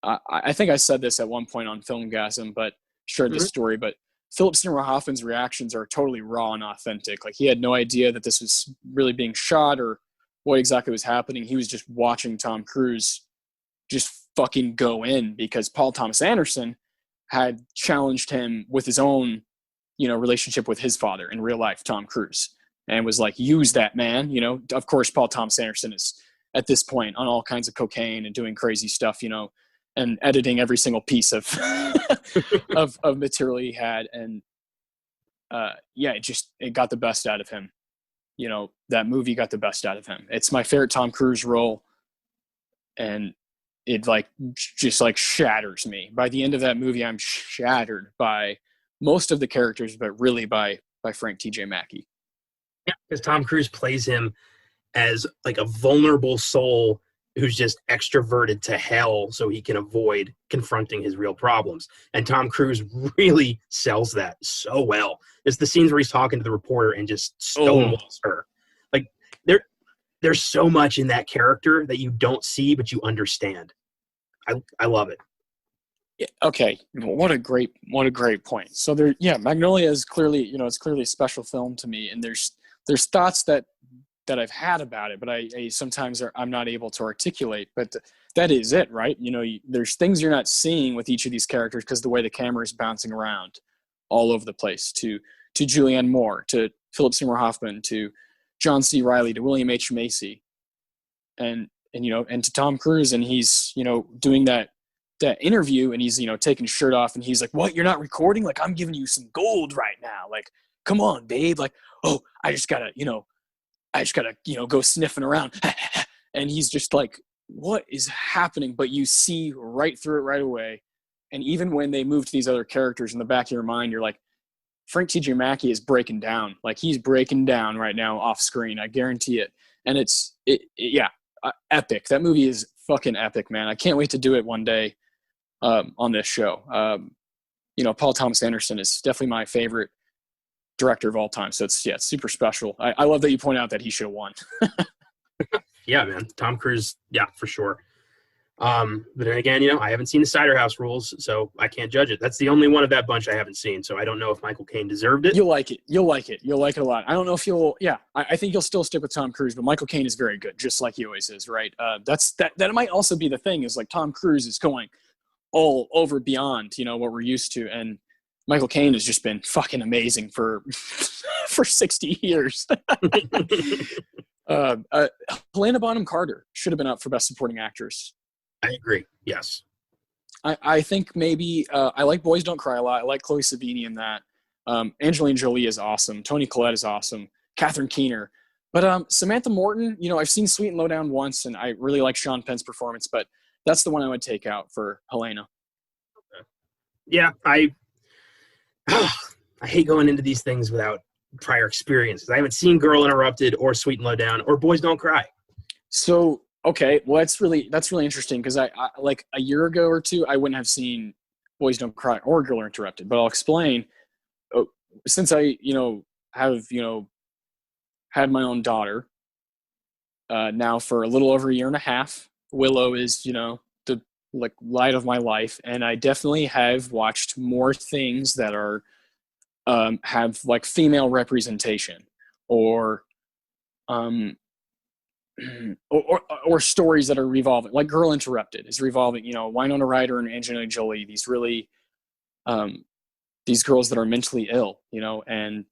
Speaker 1: I think I said this at one point on Filmgazm, but shared this story, but Philip Seymour Hoffman's reactions are totally raw and authentic. Like, he had no idea that this was really being shot or what exactly was happening. He was just watching Tom Cruise just fucking go in, because Paul Thomas Anderson had challenged him with his own, relationship with his father in real life, Tom Cruise, and was like, use that, man. Of course, Paul Thomas Anderson is at this point on all kinds of cocaine and doing crazy stuff, and editing every single piece of of material he had. And it got the best out of him. That movie got the best out of him. It's my favorite Tom Cruise role, and it just shatters me. By the end of that movie, I'm shattered by most of the characters, but really by Frank T.J. Mackey.
Speaker 2: Yeah, because Tom Cruise plays him as like a vulnerable soul who's just extroverted to hell so he can avoid confronting his real problems. And Tom Cruise really sells that so well. It's the scenes where he's talking to the reporter and just stonewalls her. Like, there's so much in that character that you don't see, but you understand. I love it.
Speaker 1: Yeah, okay. What a great point. So Magnolia is clearly, it's clearly a special film to me. And there's thoughts that I've had about it, but I sometimes I'm not able to articulate, but that is it, right? There's things you're not seeing with each of these characters because the way the camera is bouncing around all over the place, to Julianne Moore, to Philip Seymour Hoffman, to John C. Reilly, to William H. Macy, and to Tom Cruise. And he's, doing that interview, and he's, taking his shirt off, and he's like, what, you're not recording? Like, I'm giving you some gold right now. Like, come on, babe. Like, oh, I just gotta, go sniffing around. And he's just like, what is happening? But you see right through it right away. And even when they move to these other characters, in the back of your mind, you're like, Frank T.J. Mackey is breaking down. Like, he's breaking down right now off screen. I guarantee it. And it's epic. That movie is fucking epic, man. I can't wait to do it one day on this show. Paul Thomas Anderson is definitely my favorite director of all time. So it's super special. I love that you point out that he should have won.
Speaker 2: Yeah, man. Tom Cruise, yeah, for sure. But then again, I haven't seen the Cider House Rules, so I can't judge it. That's the only one of that bunch I haven't seen, so I don't know if Michael Caine deserved it.
Speaker 1: You'll like it. You'll like it a lot. I don't know if I think you'll still stick with Tom Cruise, but Michael Caine is very good, just like he always is, right? That might also be the thing, is like Tom Cruise is going all over beyond, what we're used to, and Michael Caine has just been fucking amazing for 60 years. Helena Bonham Carter should have been up for Best Supporting Actress.
Speaker 2: I agree. Yes.
Speaker 1: I think maybe I like Boys Don't Cry a lot. I like Chloe Sevigny in that. Angelina Jolie is awesome. Toni Collette is awesome. Catherine Keener. But Samantha Morton, I've seen Sweet and Lowdown once, and I really like Sean Penn's performance, but that's the one I would take out for Helena.
Speaker 2: Yeah, I hate going into these things without prior experiences. I haven't seen Girl Interrupted or Sweet and Low Down or Boys Don't Cry.
Speaker 1: So, okay, well, that's really interesting because I like a year ago or two, I wouldn't have seen Boys Don't Cry or Girl Interrupted, but I'll explain. Since I, have, had my own daughter now for a little over a year and a half, Willow is, the like light of my life, and I definitely have watched more things that are have like female representation or or stories that are revolving, like Girl Interrupted is revolving, Winona Ryder and Angelina Jolie, these really these girls that are mentally ill, and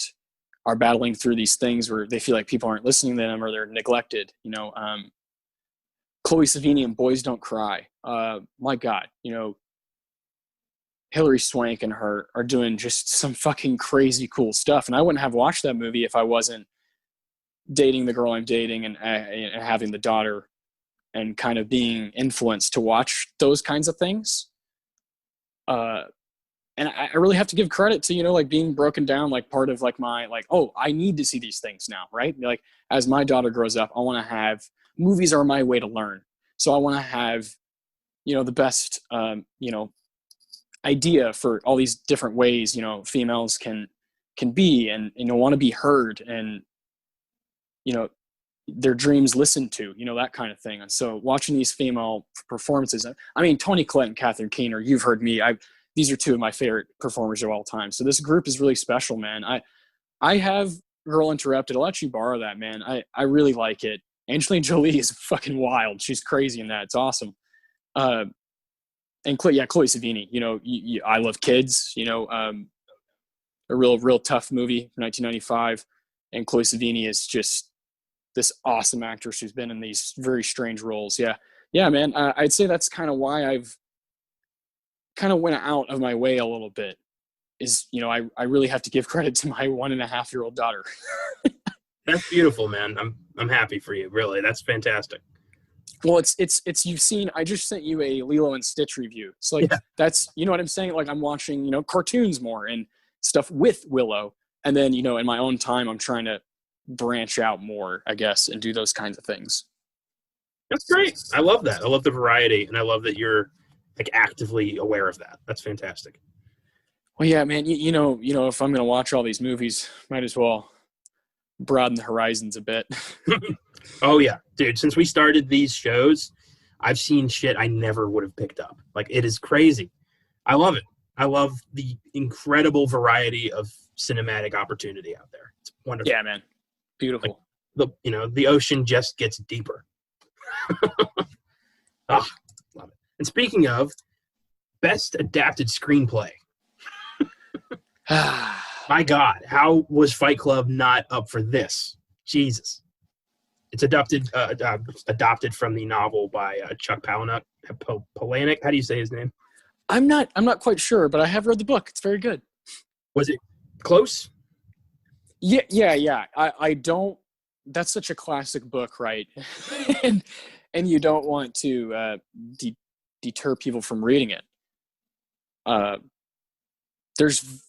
Speaker 1: are battling through these things where they feel like people aren't listening to them or they're neglected. Chloe Sevigny and Boys Don't Cry. My God, Hilary Swank and her are doing just some fucking crazy cool stuff. And I wouldn't have watched that movie if I wasn't dating the girl I'm dating and having the daughter and kind of being influenced to watch those kinds of things. And I really have to give credit to, like being broken down, like part of like my, like, oh, I need to see these things now, right? Like as my daughter grows up, I want to have, movies are my way to learn. So I want to have, the best, idea for all these different ways, females can be and, want to be heard and, their dreams listened to, that kind of thing. And so watching these female performances, I mean, Toni Collette and Catherine Keener, you've heard me, these are two of my favorite performers of all time. So this group is really special, man. I have Girl Interrupted. I'll let you borrow that, man. I really like it. Angelina Jolie is fucking wild. She's crazy in that. It's awesome. And Chloe Sevigny, I Love Kids, a real tough movie from 1995. And Chloe Sevigny is just this awesome actress who's been in these very strange roles. Yeah, man. I'd say that's kind of why I've kind of went out of my way a little bit is, I really have to give credit to my 1.5-year-old daughter.
Speaker 2: That's beautiful, man. I'm happy for you. Really. That's fantastic.
Speaker 1: Well, it's you've seen, I just sent you a Lilo and Stitch review. So like that's, what I'm saying? Like I'm watching, cartoons more and stuff with Willow. And then, in my own time, I'm trying to branch out more, I guess, and do those kinds of things.
Speaker 2: That's great. I love that. I love the variety. And I love that you're like actively aware of that. That's fantastic.
Speaker 1: Well, yeah, man, if I'm going to watch all these movies, might as well broaden the horizons a bit.
Speaker 2: Oh yeah, dude, since we started these shows, I've seen shit I never would have picked up. Like it is crazy. I love it. I love the incredible variety of cinematic opportunity out there. It's wonderful.
Speaker 1: Yeah, man. Beautiful.
Speaker 2: Like the ocean just gets deeper. Love it. And speaking of best adapted screenplay. My God, how was Fight Club not up for this? Jesus. It's adopted from the novel by Chuck Palahniuk. Palahniuk. How do you say his name?
Speaker 1: I'm not quite sure, but I have read the book. It's very good.
Speaker 2: Was it close?
Speaker 1: Yeah. I don't. That's such a classic book, right? and you don't want to deter people from reading it. There's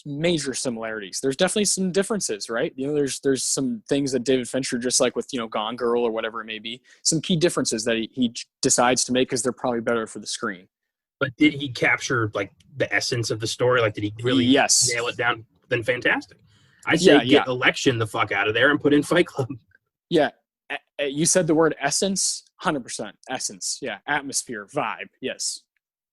Speaker 1: major similarities. There's definitely some differences, right? There's some things that David Fincher, just like with, Gone Girl or whatever it may be, some key differences that he decides to make because they're probably better for the screen.
Speaker 2: But did he capture like the essence of the story? Like, did he really nail it down? Then fantastic. I say get Election the fuck out of there and put in Fight Club. Yeah.
Speaker 1: You said the word essence, 100% essence. Yeah. Atmosphere, vibe. Yes.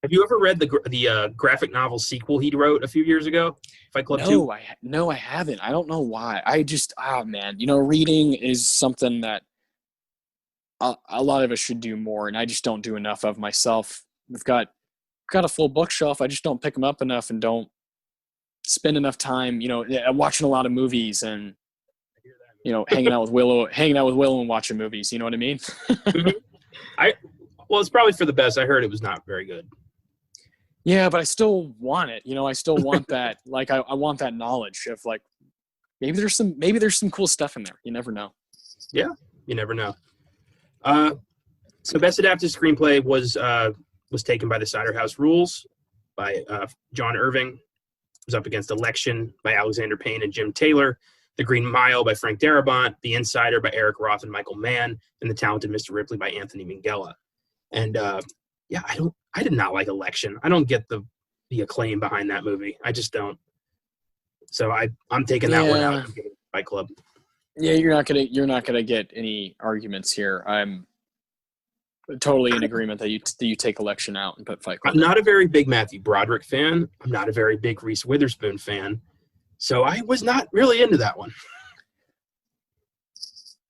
Speaker 2: Have you ever read the graphic novel sequel he wrote a few years ago, Fight Club 2?
Speaker 1: No, I haven't. I don't know why. I just, man, reading is something that a lot of us should do more, and I just don't do enough of myself. I've got a full bookshelf. I just don't pick them up enough and don't spend enough time, watching a lot of movies and, hanging out with Willow and watching movies. You know what I mean?
Speaker 2: Well, it's probably for the best. I heard it was not very good.
Speaker 1: Yeah, but I still want it. I still want that. Like, I want that knowledge of, like, maybe there's some cool stuff in there. You never know.
Speaker 2: Yeah, you never know. So best adapted screenplay was taken by The Cider House Rules by John Irving. It was up against Election by Alexander Payne and Jim Taylor, The Green Mile by Frank Darabont, The Insider by Eric Roth and Michael Mann, and The Talented Mr. Ripley by Anthony Minghella. And I did not like Election. I don't get the acclaim behind that movie. I just don't. So I'm taking that one out and giving it Fight Club.
Speaker 1: Yeah, you're not gonna get any arguments here. I'm totally in agreement that you take Election out and put Fight Club.
Speaker 2: I'm not a very big Matthew Broderick fan. I'm not a very big Reese Witherspoon fan. So I was not really into that one.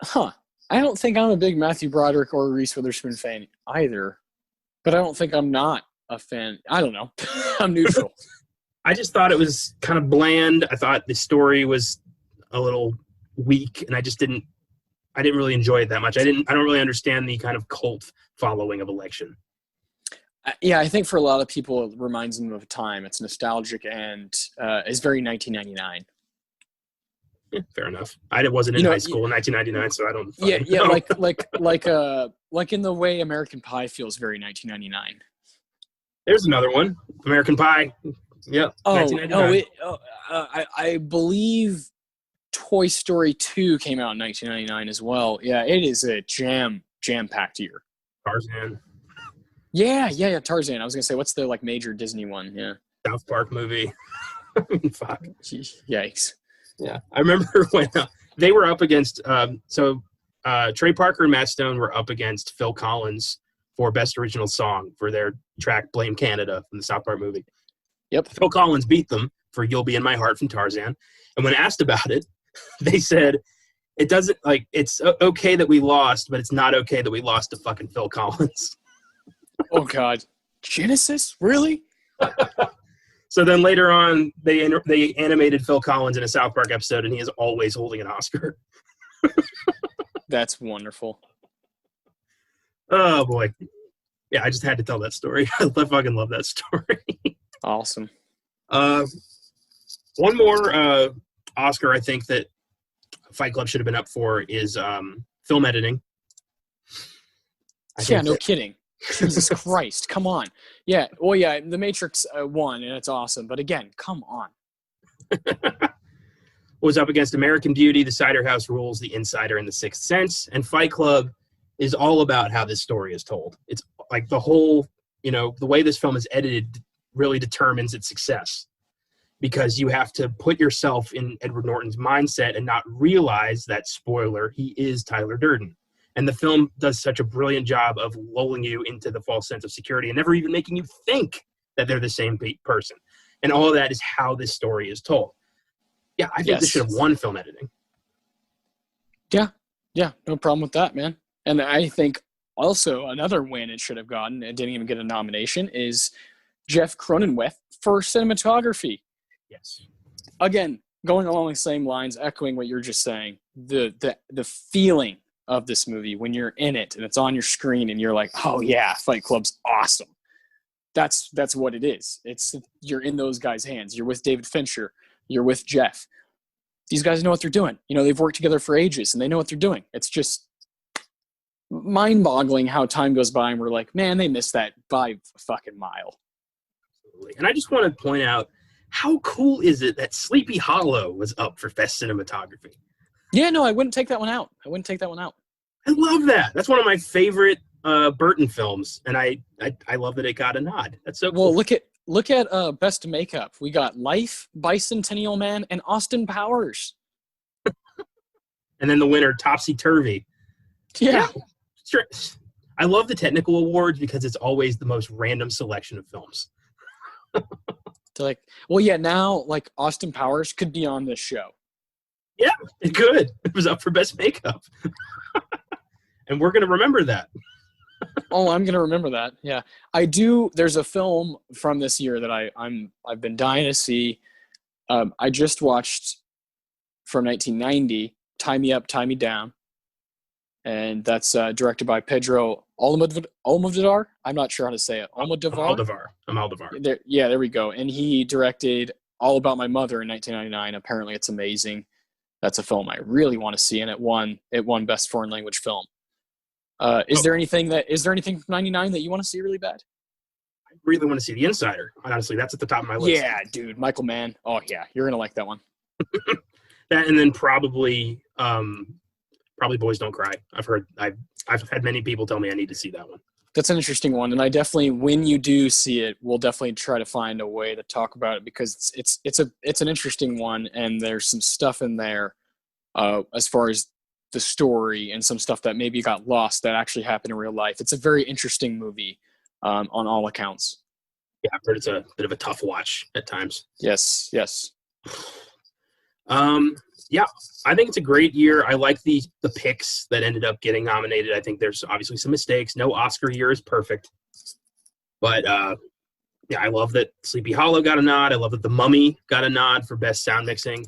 Speaker 1: Huh. I don't think I'm a big Matthew Broderick or Reese Witherspoon fan either. But I don't think I'm not a fan. I don't know. I'm neutral.
Speaker 2: I just thought it was kind of bland. I thought the story was a little weak, and I didn't really enjoy it that much. I don't really understand the kind of cult following of Election.
Speaker 1: Yeah, I think for a lot of people, it reminds them of a time. It's nostalgic and is very 1999.
Speaker 2: Yeah, fair enough. I wasn't in high school in 1999, so I don't.
Speaker 1: Yeah,
Speaker 2: know.
Speaker 1: like in the way American Pie feels very 1999.
Speaker 2: There's another one, American Pie. Yeah.
Speaker 1: I believe Toy Story 2 came out in 1999 as well. Yeah, it is a jam-packed year.
Speaker 2: Tarzan.
Speaker 1: Yeah, Tarzan. I was gonna say, what's the major Disney one? Yeah.
Speaker 2: South Park movie. Fuck.
Speaker 1: Yikes.
Speaker 2: Yeah, I remember when they were up against. Trey Parker and Matt Stone were up against Phil Collins for Best Original Song for their track "Blame Canada" from the South Park movie.
Speaker 1: Yep.
Speaker 2: Phil Collins beat them for "You'll Be in My Heart" from Tarzan, and when asked about it, they said, "It doesn't it's okay that we lost, but it's not okay that we lost to fucking Phil Collins."
Speaker 1: Oh God, Genesis, really?
Speaker 2: So then later on, they animated Phil Collins in a South Park episode, and he is always holding an Oscar.
Speaker 1: That's wonderful.
Speaker 2: Oh, boy. Yeah, I just had to tell that story. I fucking love that story.
Speaker 1: Awesome.
Speaker 2: One more Oscar I think that Fight Club should have been up for is film editing.
Speaker 1: No kidding. Jesus Christ, come on. Yeah, well, yeah, The Matrix won, and it's awesome. But again, come on.
Speaker 2: Was up against American Beauty, The Cider House Rules, The Insider, and The Sixth Sense. And Fight Club is all about how this story is told. It's like the whole, the way this film is edited really determines its success. Because you have to put yourself in Edward Norton's mindset and not realize that, spoiler, he is Tyler Durden. And the film does such a brilliant job of lulling you into the false sense of security and never even making you think that they're the same person. And all of that is how this story is told. Yeah, I think this should have won film editing. Yeah,
Speaker 1: no problem with that, man. And I think also another win it should have gotten, it didn't even get a nomination, is Jeff Cronenweth for cinematography.
Speaker 2: Yes.
Speaker 1: Again, going along the same lines, echoing what you're just saying, the feeling of this movie when you're in it and it's on your screen and you're like, oh yeah, Fight Club's awesome. That's what it is. You're in those guys' hands. You're with David Fincher. You're with Jeff. These guys know what they're doing. They've worked together for ages and they know what they're doing. It's just mind-boggling how time goes by and we're like, man, they missed that by a fucking mile.
Speaker 2: Absolutely. And I just want to point out, how cool is it that Sleepy Hollow was up for Best Cinematography?
Speaker 1: Yeah, no, I wouldn't take that one out. I
Speaker 2: love that. That's one of my favorite Burton films, and I love that it got a nod. That's so cool.
Speaker 1: Well, look at Best Makeup. We got Life, Bicentennial Man, and Austin Powers.
Speaker 2: And then the winner, Topsy Turvy.
Speaker 1: Yeah.
Speaker 2: Sure. I love the technical awards because it's always the most random selection of films.
Speaker 1: Now Austin Powers could be on this show.
Speaker 2: Yeah, it could. It was up for Best Makeup. And we're going to remember that.
Speaker 1: Oh, I'm going to remember that. Yeah. I do. There's a film from this year that I've been dying to see. I just watched from 1990, Tie Me Up, Tie Me Down. And that's directed by Pedro Almodovar. I'm not sure how to say it.
Speaker 2: Almodovar.
Speaker 1: There we go. And he directed All About My Mother in 1999. Apparently it's amazing. That's a film I really want to see, and it won Best Foreign Language Film. Is there anything from '99 that you want to see really bad?
Speaker 2: I really want to see The Insider. Honestly, that's at the top of my list.
Speaker 1: Yeah, dude, Michael Mann. Oh yeah, you're gonna like that one.
Speaker 2: That, and then probably Boys Don't Cry. I've had many people tell me I need to see that one.
Speaker 1: That's an interesting one, and I definitely, when you do see it, we'll definitely try to find a way to talk about it, because it's an interesting one, and there's some stuff in there as far as the story and some stuff that maybe got lost that actually happened in real life. It's a very interesting movie on all accounts.
Speaker 2: Yeah, I've heard it's a bit of a tough watch at times.
Speaker 1: Yes.
Speaker 2: Yeah, I think it's a great year. I like the picks that ended up getting nominated. I think there's obviously some mistakes. No Oscar year is perfect. But, yeah, I love that Sleepy Hollow got a nod. I love that The Mummy got a nod for Best Sound Mixing.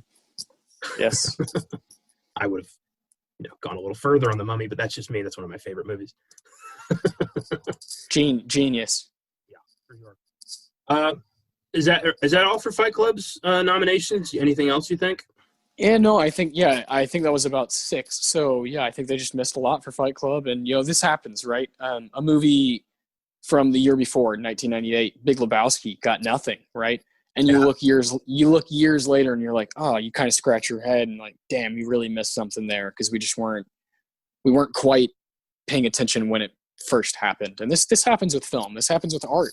Speaker 1: Yes.
Speaker 2: I would have gone a little further on The Mummy, but that's just me. That's one of my favorite movies.
Speaker 1: Genius.
Speaker 2: Yeah, for sure. Is that all for Fight Club's nominations? Anything else you think?
Speaker 1: Yeah, no, I think that was about 6. So yeah, I think they just missed a lot for Fight Club, and this happens, right? A movie from the year before, 1998, Big Lebowski, got nothing, right? And you look years later, and you're like, oh, you kind of scratch your head and like, damn, you really missed something there, because we weren't quite paying attention when it first happened. And this happens with film. This happens with art.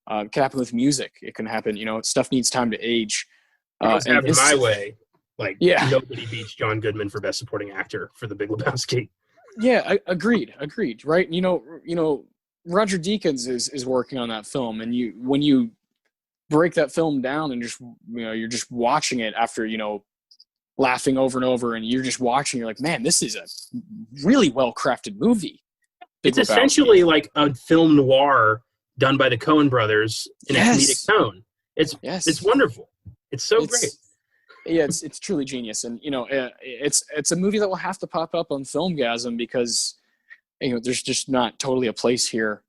Speaker 1: It can happen with music. It can happen. Stuff needs time to age.
Speaker 2: I was having my way. Nobody beats John Goodman for Best Supporting Actor for The Big Lebowski.
Speaker 1: Yeah, agreed. Right? Roger Deakins is working on that film, and when you break that film down and just you're just watching it after laughing over and over, and you're just watching, you're like, man, this is a really well crafted movie.
Speaker 2: It's essentially like a film noir done by the Coen brothers in a comedic tone. It's wonderful. It's so great.
Speaker 1: Yeah, it's truly genius, and it's a movie that will have to pop up on Filmgazm, because there's just not totally a place here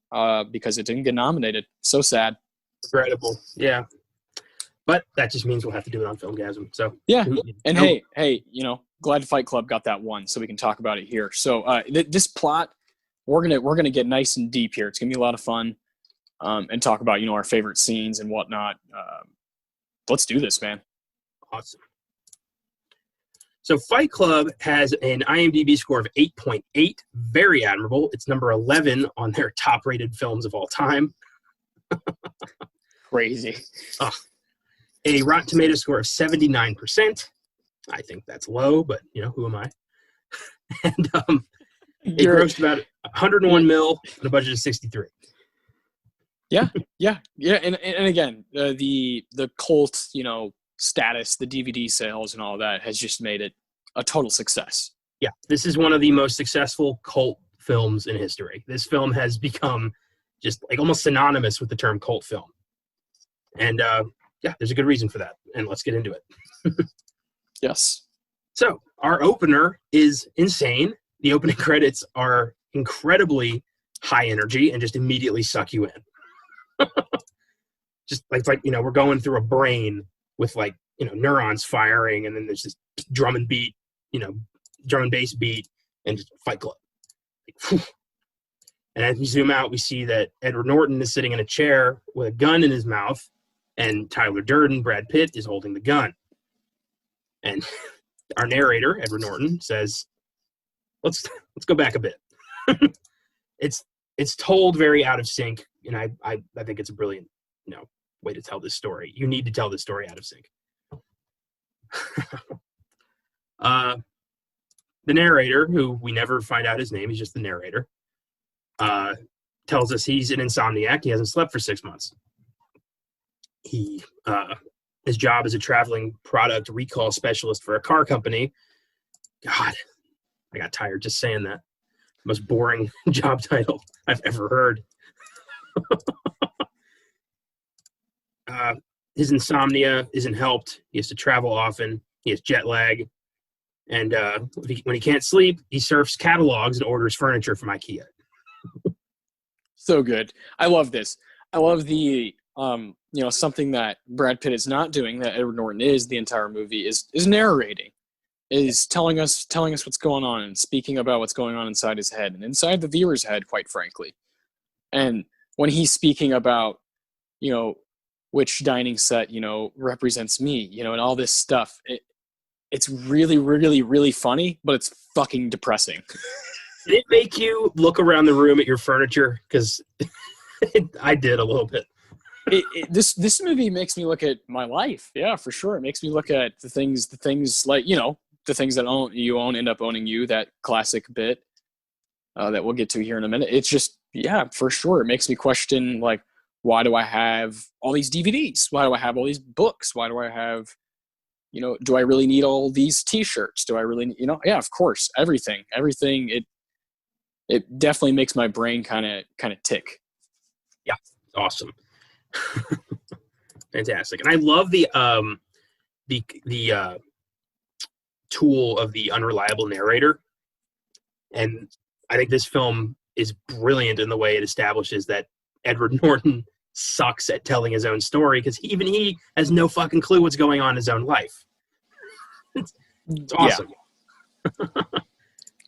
Speaker 1: because it didn't get nominated. So sad.
Speaker 2: Regrettable. Yeah, but that just means we'll have to do it on Filmgazm. So
Speaker 1: yeah, and hey, glad Fight Club got that one, so we can talk about it here. So this plot, we're gonna get nice and deep here. It's gonna be a lot of fun, and talk about our favorite scenes and whatnot. Let's do this, man.
Speaker 2: Awesome. So Fight Club has an IMDb score of 8.8. Very admirable. It's number 11 on their top-rated films of all time.
Speaker 1: Crazy.
Speaker 2: A Rotten Tomatoes score of 79%. I think that's low, but who am I? And it grossed about 101 mil on a budget of 63.
Speaker 1: Yeah. And again, the cult, status, the DVD sales and all that has just made it a total success.
Speaker 2: Yeah, this is one of the most successful cult films in history. This film has become just like almost synonymous with the term cult film. And there's a good reason for that. And let's get into it.
Speaker 1: Yes.
Speaker 2: So our opener is insane. The opening credits are incredibly high energy and just immediately suck you in. Just like we're going through a brain with neurons firing, and then there's this drum and bass beat, and just Fight Club. And as we zoom out, we see that Edward Norton is sitting in a chair with a gun in his mouth, and Tyler Durden, Brad Pitt, is holding the gun. And our narrator, Edward Norton, says, "Let's go back a bit." It's told very out of sync, and I think it's a brilliant way to tell this story. You need to tell this story out of sync. The narrator, who we never find out his name, he's just the narrator, tells us he's an insomniac. He hasn't slept for 6 months. His job is a traveling product recall specialist for a car company. God, I got tired just saying that. Most boring job title I've ever heard. His insomnia isn't helped. He has to travel often. He has jet lag. And when he can't sleep, he surfs catalogs and orders furniture from IKEA.
Speaker 1: So good. I love this. I love the, something that Brad Pitt is not doing, that Edward Norton is the entire movie, is narrating. is telling us what's going on and speaking about what's going on inside his head and inside the viewer's head, quite frankly. And when he's speaking about, which dining set, represents me, and all this stuff, it's really, really, really funny, but it's fucking depressing.
Speaker 2: Did it make you look around the room at your furniture? Because I did a little bit.
Speaker 1: This movie makes me look at my life. Yeah, for sure. It makes me look at the things like, the things that you own end up owning you, that classic bit that we'll get to here in a minute. It's just, yeah, for sure. It makes me question, like, why do I have all these DVDs? Why do I have all these books? Why do I have, do I really need all these T-shirts? Do I really, yeah, of course, everything. It definitely makes my brain kind of tick.
Speaker 2: Yeah, awesome. Fantastic. And I love the tool of the unreliable narrator. And I think this film is brilliant in the way it establishes that Edward Norton sucks at telling his own story, because even he has no fucking clue what's going on in his own life. It's awesome.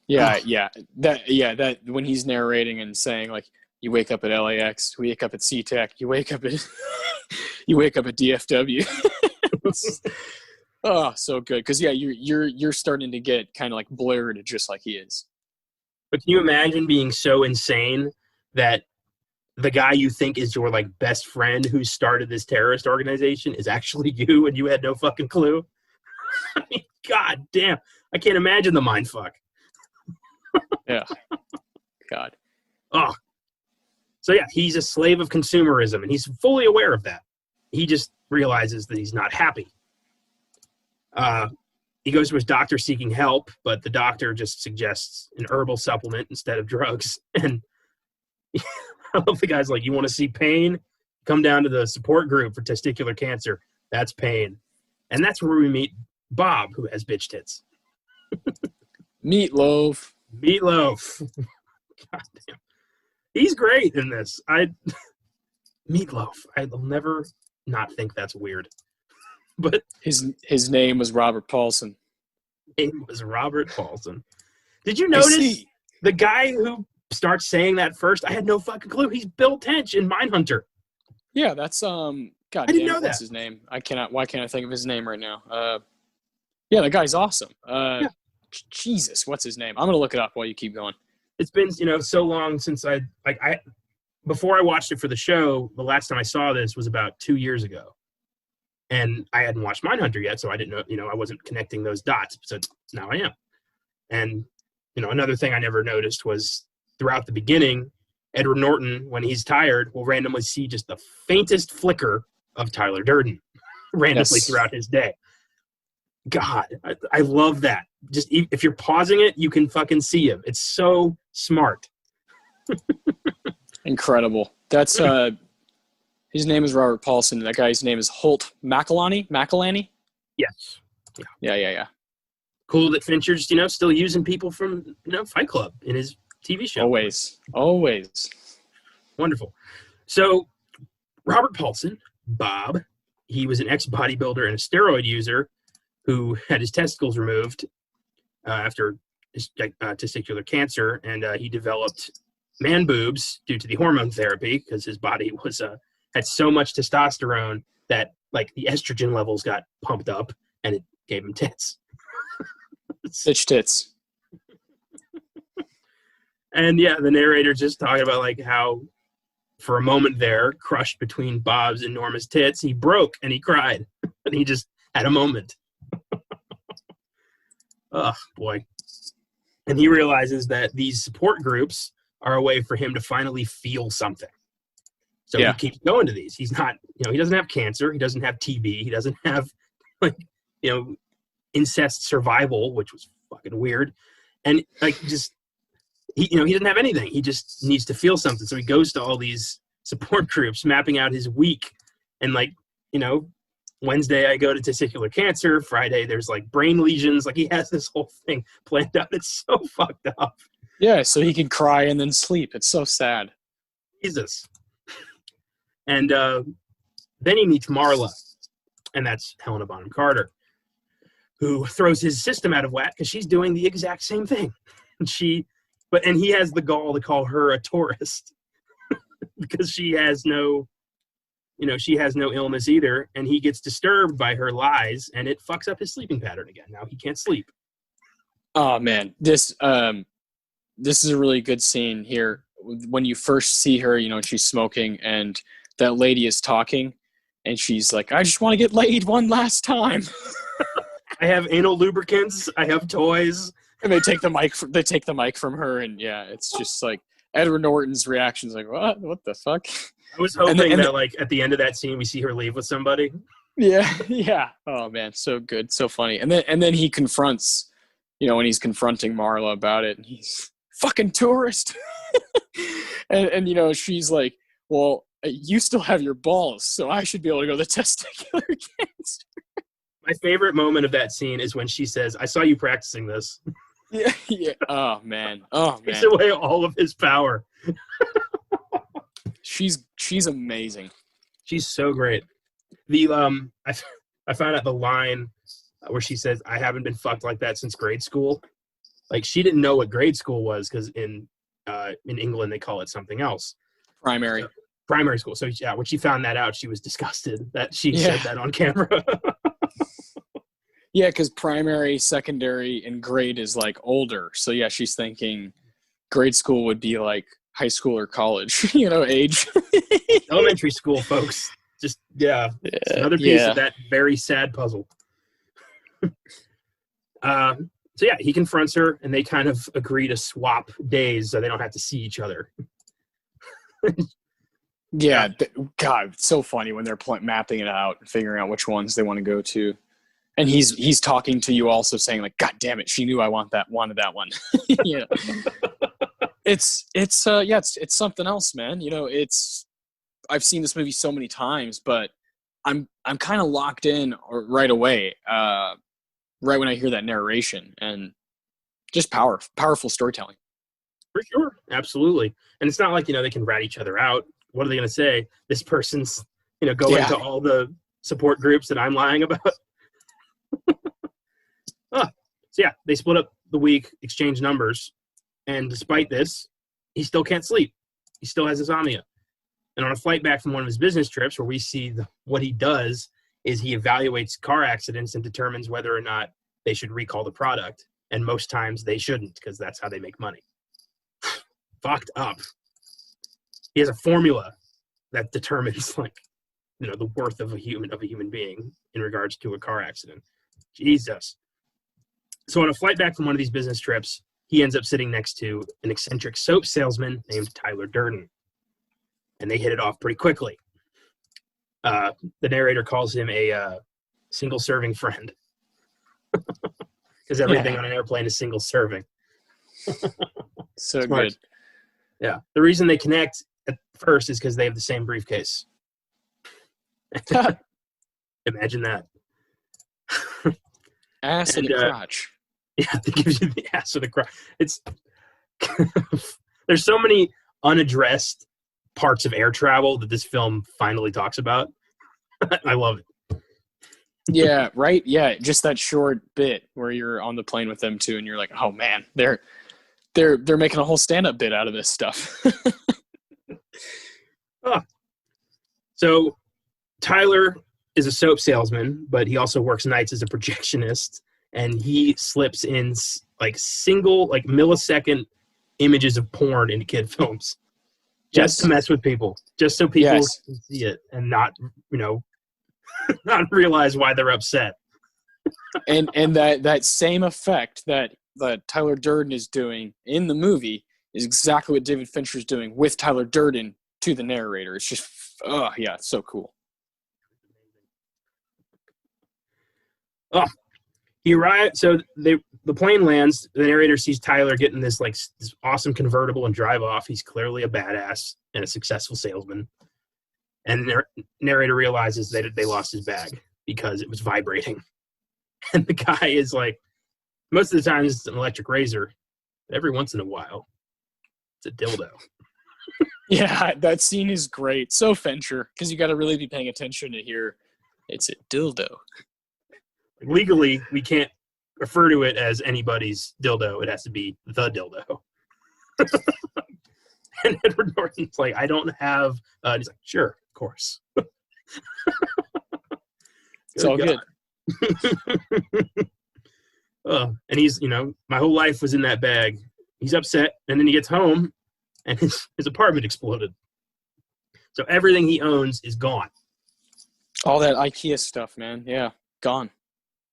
Speaker 1: Yeah. That when he's narrating and saying, like, you wake up at LAX, you wake up at SeaTac, you wake up at DFW. Oh, so good. Because you're starting to get kind of like blurred, just like he is.
Speaker 2: But can you imagine being so insane that the guy you think is your like best friend who started this terrorist organization is actually you, and you had no fucking clue? I mean, god damn, I can't imagine the mind fuck.
Speaker 1: Yeah. God.
Speaker 2: Oh. So yeah, he's a slave of consumerism, and he's fully aware of that. He just realizes that he's not happy. He goes to his doctor seeking help, but the doctor just suggests an herbal supplement instead of drugs. And I love the guy's like, you want to see pain? Come down to the support group for testicular cancer. That's pain. And that's where we meet Bob, who has bitch tits.
Speaker 1: Meatloaf.
Speaker 2: God damn. He's great in this. Meatloaf. I'll never not think that's weird. But
Speaker 1: his name was Robert Paulson.
Speaker 2: Did you notice the guy who starts saying that first? I had no fucking clue. He's Bill Tench in Mindhunter.
Speaker 1: Yeah, that's God.
Speaker 2: I didn't know that.
Speaker 1: What's his name? Why can't I think of his name right now? Yeah, the guy's awesome. Yeah. Jesus, what's his name? I'm gonna look it up while you keep going.
Speaker 2: It's been so long since before I watched it for the show. The last time I saw this was about 2 years ago. And I hadn't watched Mindhunter yet, so I didn't know, I wasn't connecting those dots. So now I am. And, another thing I never noticed was throughout the beginning, Edward Norton, when he's tired, will randomly see just the faintest flicker of Tyler Durden randomly throughout his day. God, I love that. Just if you're pausing it, you can fucking see him. It's so smart.
Speaker 1: Incredible. That's his name is Robert Paulson. That guy's name is Holt McElhenney.
Speaker 2: Yes.
Speaker 1: Yeah.
Speaker 2: Cool that Fincher's, still using people from, Fight Club in his TV show.
Speaker 1: Always.
Speaker 2: Wonderful. So, Robert Paulson, Bob, he was an ex-bodybuilder and a steroid user who had his testicles removed after testicular cancer, and he developed man boobs due to the hormone therapy because his body was had so much testosterone that like the estrogen levels got pumped up, and it gave him tits.
Speaker 1: Bitch tits.
Speaker 2: And yeah, the narrator just talking about like how for a moment there, crushed between Bob's enormous tits, he broke and he cried. And he just had a moment. Oh, boy. And he realizes that these support groups are a way for him to finally feel something. So he keeps going to these. He's not, he doesn't have cancer. He doesn't have TB. He doesn't have, incest survival, which was fucking weird. And, he doesn't have anything. He just needs to feel something. So he goes to all these support groups, mapping out his week. And, Wednesday I go to testicular cancer. Friday there's, brain lesions. He has this whole thing planned out. It's so fucked up.
Speaker 1: Yeah, so he can cry and then sleep. It's so sad.
Speaker 2: Jesus. And then he meets Marla, and that's Helena Bonham Carter. who throws his system out of whack because she's doing the exact same thing. And he has the gall to call her a tourist because she has no illness either, and he gets disturbed by her lies, and it fucks up his sleeping pattern again. Now he can't sleep.
Speaker 1: Oh man, this is a really good scene here. When you first see her, she's smoking, and that lady is talking, and she's like, "I just want to get laid one last time."
Speaker 2: I have anal lubricants. I have toys.
Speaker 1: And they take the mic from her, and yeah, it's just like Edward Norton's reaction is like, "What? What the fuck?"
Speaker 2: I was hoping that like at the end of that scene we see her leave with somebody.
Speaker 1: Yeah. Oh man, so good, so funny. And then he confronts, when he's confronting Marla about it, and he's fucking tourist. and she's like, "Well, you still have your balls, so I should be able to go to the testicular cancer."
Speaker 2: My favorite moment of that scene is when she says, "I saw you practicing this."
Speaker 1: Yeah. Oh man.
Speaker 2: Takes away all of his power.
Speaker 1: She's amazing.
Speaker 2: She's so great. The I found out the line where she says, "I haven't been fucked like that since grade school." Like she didn't know what grade school was because in England they call it something else. Primary school. So yeah, when she found that out, she was disgusted that she said that on camera.
Speaker 1: Yeah, because primary, secondary, and grade is like older. So yeah, she's thinking grade school would be like high school or college, age.
Speaker 2: Elementary school, folks. Just it's another piece of that very sad puzzle. So yeah, he confronts her, and they kind of agree to swap days so they don't have to see each other.
Speaker 1: Yeah, God, it's so funny when they're mapping it out and figuring out which ones they want to go to. And he's talking to you also saying like, "God damn it, she knew I wanted that one." Yeah. It's something else, man. I've seen this movie so many times, but I'm kind of locked in right away, right when I hear that narration, and just powerful storytelling.
Speaker 2: For sure, absolutely. And it's not like they can rat each other out. What are they going to say? This person's go into all the support groups that I'm lying about. So yeah, they split up the week, exchange numbers, and despite this, he still can't sleep. He still has insomnia. And on a flight back from one of his business trips, where we see what he does is he evaluates car accidents and determines whether or not they should recall the product. And most times they shouldn't, because that's how they make money. Fucked up. He has a formula that determines the worth of a human being in regards to a car accident. Jesus. So on a flight back from one of these business trips, he ends up sitting next to an eccentric soap salesman named Tyler Durden. And they hit it off pretty quickly. The narrator calls him a single-serving friend. Because everything on an airplane is single-serving.
Speaker 1: So smart. Good.
Speaker 2: Yeah. The reason they connect at first is because they have the same briefcase. Imagine that.
Speaker 1: Ass in the crotch.
Speaker 2: Yeah, it gives you the ass in the crotch. It's there's so many unaddressed parts of air travel that this film finally talks about. I love it.
Speaker 1: Yeah, right. Yeah, just that short bit where you're on the plane with them too, and you're like, "Oh man, they're making a whole stand-up bit out of this stuff."
Speaker 2: So Tyler is a soap salesman, but he also works nights as a projectionist, and he slips in millisecond images of porn into kid films just to mess with people, just so people can see it and not not realize why they're upset.
Speaker 1: and that same effect that Tyler Durden is doing in the movie is exactly what David Fincher is doing with Tyler Durden to the narrator. It's just, it's so cool.
Speaker 2: He arrived. So the plane lands. The narrator sees Tyler getting this awesome convertible and drive off. He's clearly a badass and a successful salesman. And the narrator realizes that they lost his bag because it was vibrating. And the guy is like, most of the time it's an electric razor. But every once in a while, it's a dildo.
Speaker 1: Yeah, that scene is great. So Fincher, because you got to really be paying attention to hear it's a dildo.
Speaker 2: Legally, we can't refer to it as anybody's dildo. It has to be the dildo. And Edward Norton's like, I don't have. And he's like, sure, of course.
Speaker 1: It's all good.
Speaker 2: And he's, my whole life was in that bag. He's upset, and then he gets home, and his apartment exploded. So everything he owns is gone.
Speaker 1: All that IKEA stuff, man. Yeah, gone.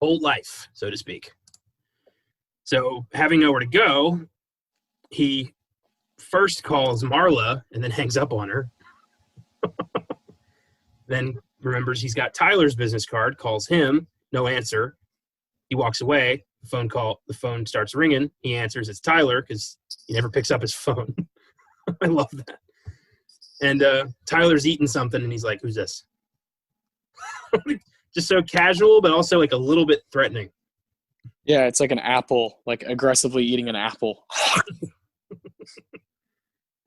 Speaker 2: Whole life, so to speak. So having nowhere to go, he first calls Marla and then hangs up on her. Then remembers he's got Tyler's business card, calls him, no answer. He walks away. The phone starts ringing. He answers. It's Tyler because he never picks up his phone. I love that. And Tyler's eating something, and he's like, "Who's this?" Just so casual, but also like a little bit threatening.
Speaker 1: Yeah, it's like an apple, like aggressively eating an apple.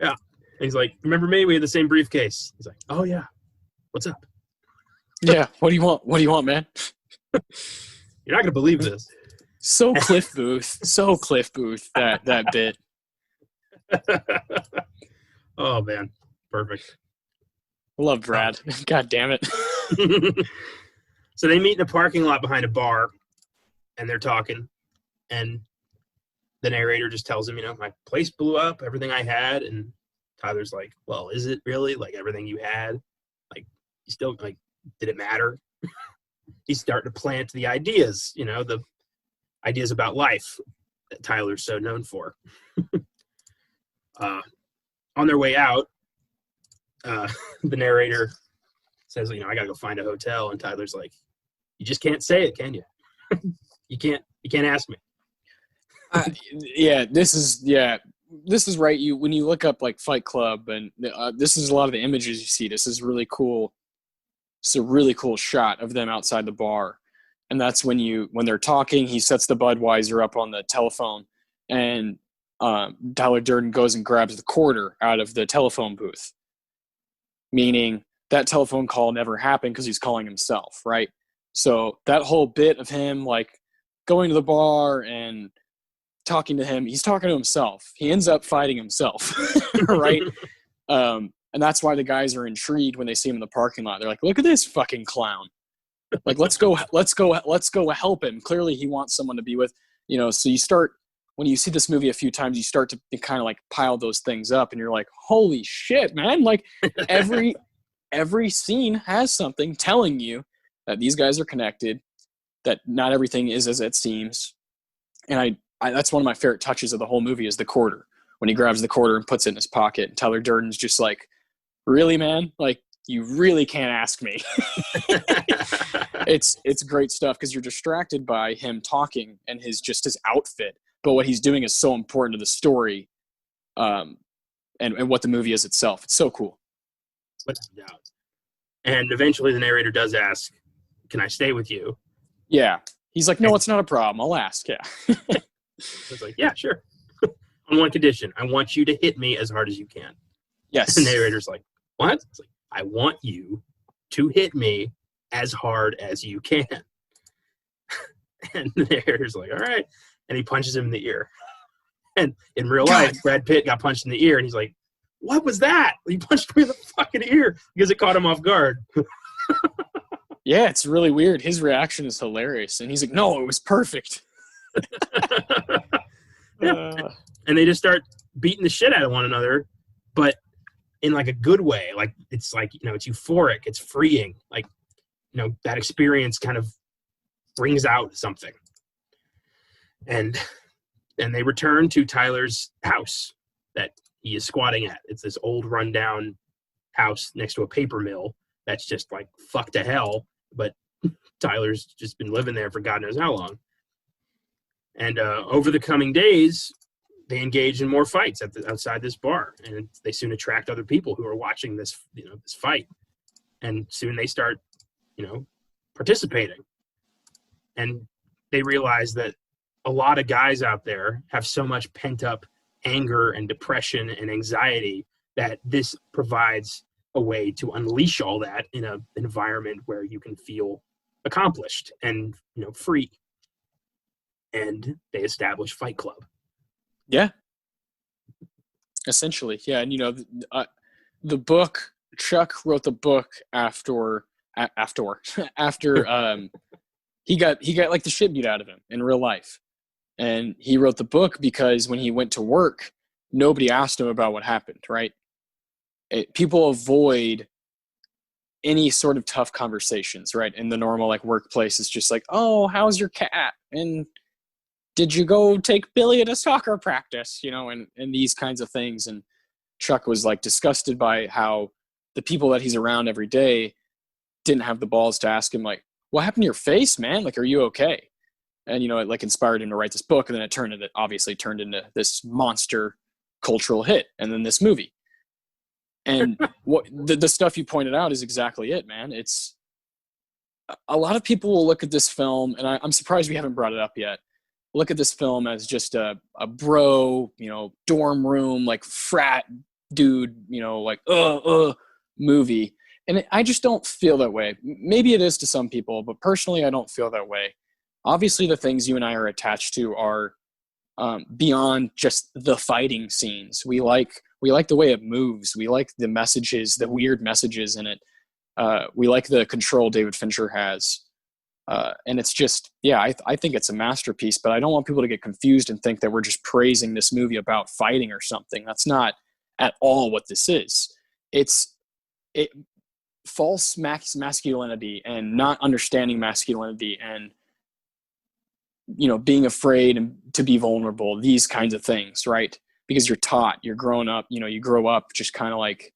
Speaker 2: Yeah. And he's like, "Remember me? We had the same briefcase." He's like, "Oh yeah, what's up?"
Speaker 1: Yeah, what do you want? What do you want, man?
Speaker 2: You're not gonna believe this.
Speaker 1: So Cliff Booth, that bit.
Speaker 2: Oh man, perfect.
Speaker 1: I love Brad. God damn it.
Speaker 2: So they meet in a parking lot behind a bar, and they're talking, and the narrator just tells him, my place blew up, everything I had, and Tyler's like, well, is it really? Like, everything you had? Like, you still, like, did it matter? He's starting to plant the ideas, the ideas about life that Tyler's so known for. On their way out, the narrator says, I gotta go find a hotel, and Tyler's like, you just can't say it, can you? You can't ask me.
Speaker 1: This is right. When you look up like Fight Club, and this is a lot of the images you see. This is really cool. It's a really cool shot of them outside the bar, and that's when they're talking. He sets the Budweiser up on the telephone, and Tyler Durden goes and grabs the quarter out of the telephone booth, meaning that telephone call never happened because he's calling himself, right? So that whole bit of him like going to the bar and talking to him, he's talking to himself. He ends up fighting himself, right? And that's why the guys are intrigued when they see him in the parking lot. They're like, "Look at this fucking clown! Like, let's go help him. Clearly, he wants someone to be with." So you start, when you see this movie a few times, you start to kind of like pile those things up, and you're like, "Holy shit, man!" Like every scene has something telling you that these guys are connected, that not everything is as it seems. And I that's one of my favorite touches of the whole movie is the quarter. When he grabs the quarter and puts it in his pocket, and Tyler Durden's just like, "Really, man? Like, you really can't ask me." It's great stuff because you're distracted by him talking and his outfit, but what he's doing is so important to the story, and what the movie is itself. It's so cool.
Speaker 2: What's the doubt? And eventually the narrator does ask, "Can I stay with you?"
Speaker 1: Yeah. He's like, "No, it's not a problem. I'll ask." Yeah.
Speaker 2: It's like, "Yeah, sure. On one condition. I want you to hit me as hard as you can."
Speaker 1: Yes.
Speaker 2: The narrator's like, "What?" It's like, "I want you to hit me as hard as you can." And the narrator's like, "All right." And he punches him in the ear. And in real life, Brad Pitt got punched in the ear, and he's like, "What was that?" He punched me in the fucking ear because it caught him off guard.
Speaker 1: Yeah, it's really weird. His reaction is hilarious. And he's like, "No, it was perfect."
Speaker 2: Yeah. And they just start beating the shit out of one another, but in like a good way. Like, it's like, it's euphoric. It's freeing. Like, that experience kind of brings out something. And they return to Tyler's house that he is squatting at. It's this old rundown house next to a paper mill that's just like fuck to hell, but Tyler's just been living there for God knows how long. And over the coming days, they engage in more fights outside this bar, and they soon attract other people who are watching this fight, and soon they start participating, and they realize that a lot of guys out there have so much pent up anger and depression and anxiety that this provides a way to unleash all that in an environment where you can feel accomplished and free. And they establish Fight Club.
Speaker 1: Yeah. Essentially, yeah. And the book, Chuck wrote the book after he got like the shit beat out of him in real life. And he wrote the book because when he went to work, nobody asked him about what happened, right? People avoid any sort of tough conversations, right? In the normal like workplace, it's just like, oh, how's your cat? And did you go take Billy at a soccer practice? And these kinds of things. And Chuck was like disgusted by how the people that he's around every day didn't have the balls to ask him like, what happened to your face, man? Like, are you okay? And, it like inspired him to write this book. And then it obviously turned into this monster cultural hit. And then this movie. And what the stuff you pointed out is exactly it, man. It's a lot of people will look at this film, and I'm surprised we haven't brought it up yet. Look at this film as just a bro, dorm room, like frat dude, like movie. And I just don't feel that way. Maybe it is to some people, but personally, I don't feel that way. Obviously, the things you and I are attached to are beyond just the fighting scenes. We like the way it moves. We like the messages, the weird messages in it. We like the control David Fincher has. And it's just, I think it's a masterpiece, but I don't want people to get confused and think that we're just praising this movie about fighting or something. That's not at all what this is. It's false masculinity and not understanding masculinity and, being afraid and to be vulnerable, these kinds of things, right? Because you're taught, you're growing up, you grow up just kind of like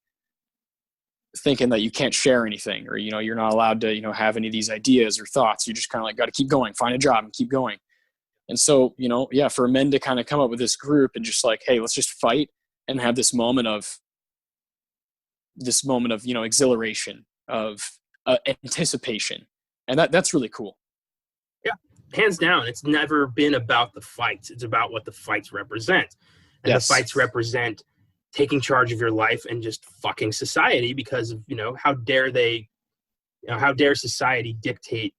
Speaker 1: thinking that you can't share anything, or you're not allowed to have any of these ideas or thoughts. You just kind of like got to keep going, find a job and keep going. And so for men to kind of come up with this group and just like, hey, let's just fight and have this moment of exhilaration, of anticipation, and that's really cool.
Speaker 2: Yeah, hands down. It's never been about the fights. It's about what the fights represent. And yes. The fights represent taking charge of your life and just fucking society because of, how dare society dictate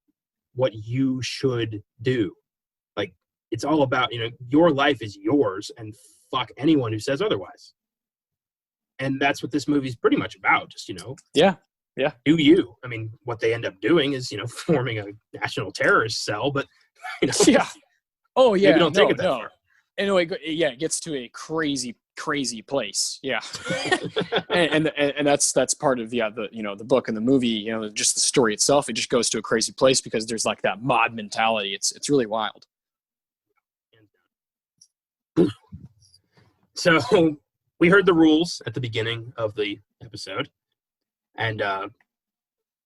Speaker 2: what you should do? Like, it's all about, your life is yours and fuck anyone who says otherwise. And that's what this movie's pretty much about. Just,
Speaker 1: Yeah.
Speaker 2: Do you? I mean, what they end up doing is, forming a national terrorist cell, but,
Speaker 1: yeah. Oh, yeah.
Speaker 2: Maybe don't take it that far.
Speaker 1: Anyway, it gets to a crazy place. Yeah. and that's part of the book and the movie, just the story itself. It just goes to a crazy place because there's like that mob mentality. It's really wild.
Speaker 2: So we heard the rules at the beginning of the episode, and I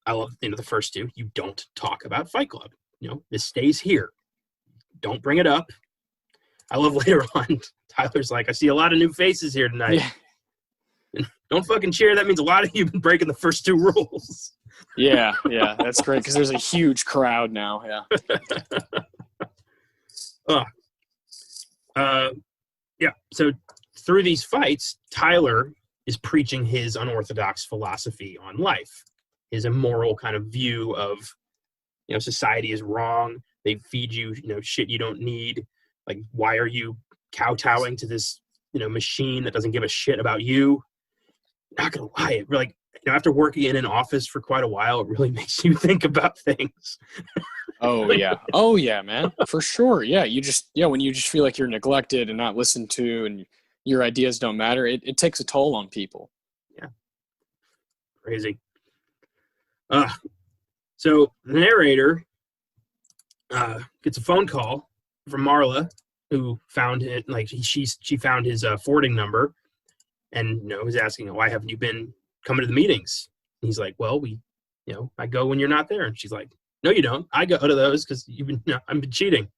Speaker 2: love the first two. You don't talk about Fight Club. This stays here. Don't bring it up. I love later on, Tyler's like, I see a lot of new faces here tonight. Yeah. Don't fucking cheer. That means a lot of you have been breaking the first two rules.
Speaker 1: Yeah, that's great because there's a huge crowd now.
Speaker 2: Yeah. So through these fights, Tyler is preaching his unorthodox philosophy on life, his immoral kind of view of, society is wrong. They feed you, shit you don't need. Like, why are you kowtowing to this, machine that doesn't give a shit about you? Not gonna lie, it really, after working in an office for quite a while, it really makes you think about things.
Speaker 1: Oh yeah, man, for sure. Yeah, when you just feel like you're neglected and not listened to, and your ideas don't matter, it takes a toll on people.
Speaker 2: Yeah, crazy. So the narrator gets a phone call from Marla, who found it. Like she found his forwarding number, and was asking, "Why haven't you been coming to the meetings?" And he's like, "Well, I go when you're not there." And she's like, "No, you don't. I go to those because I've been cheating."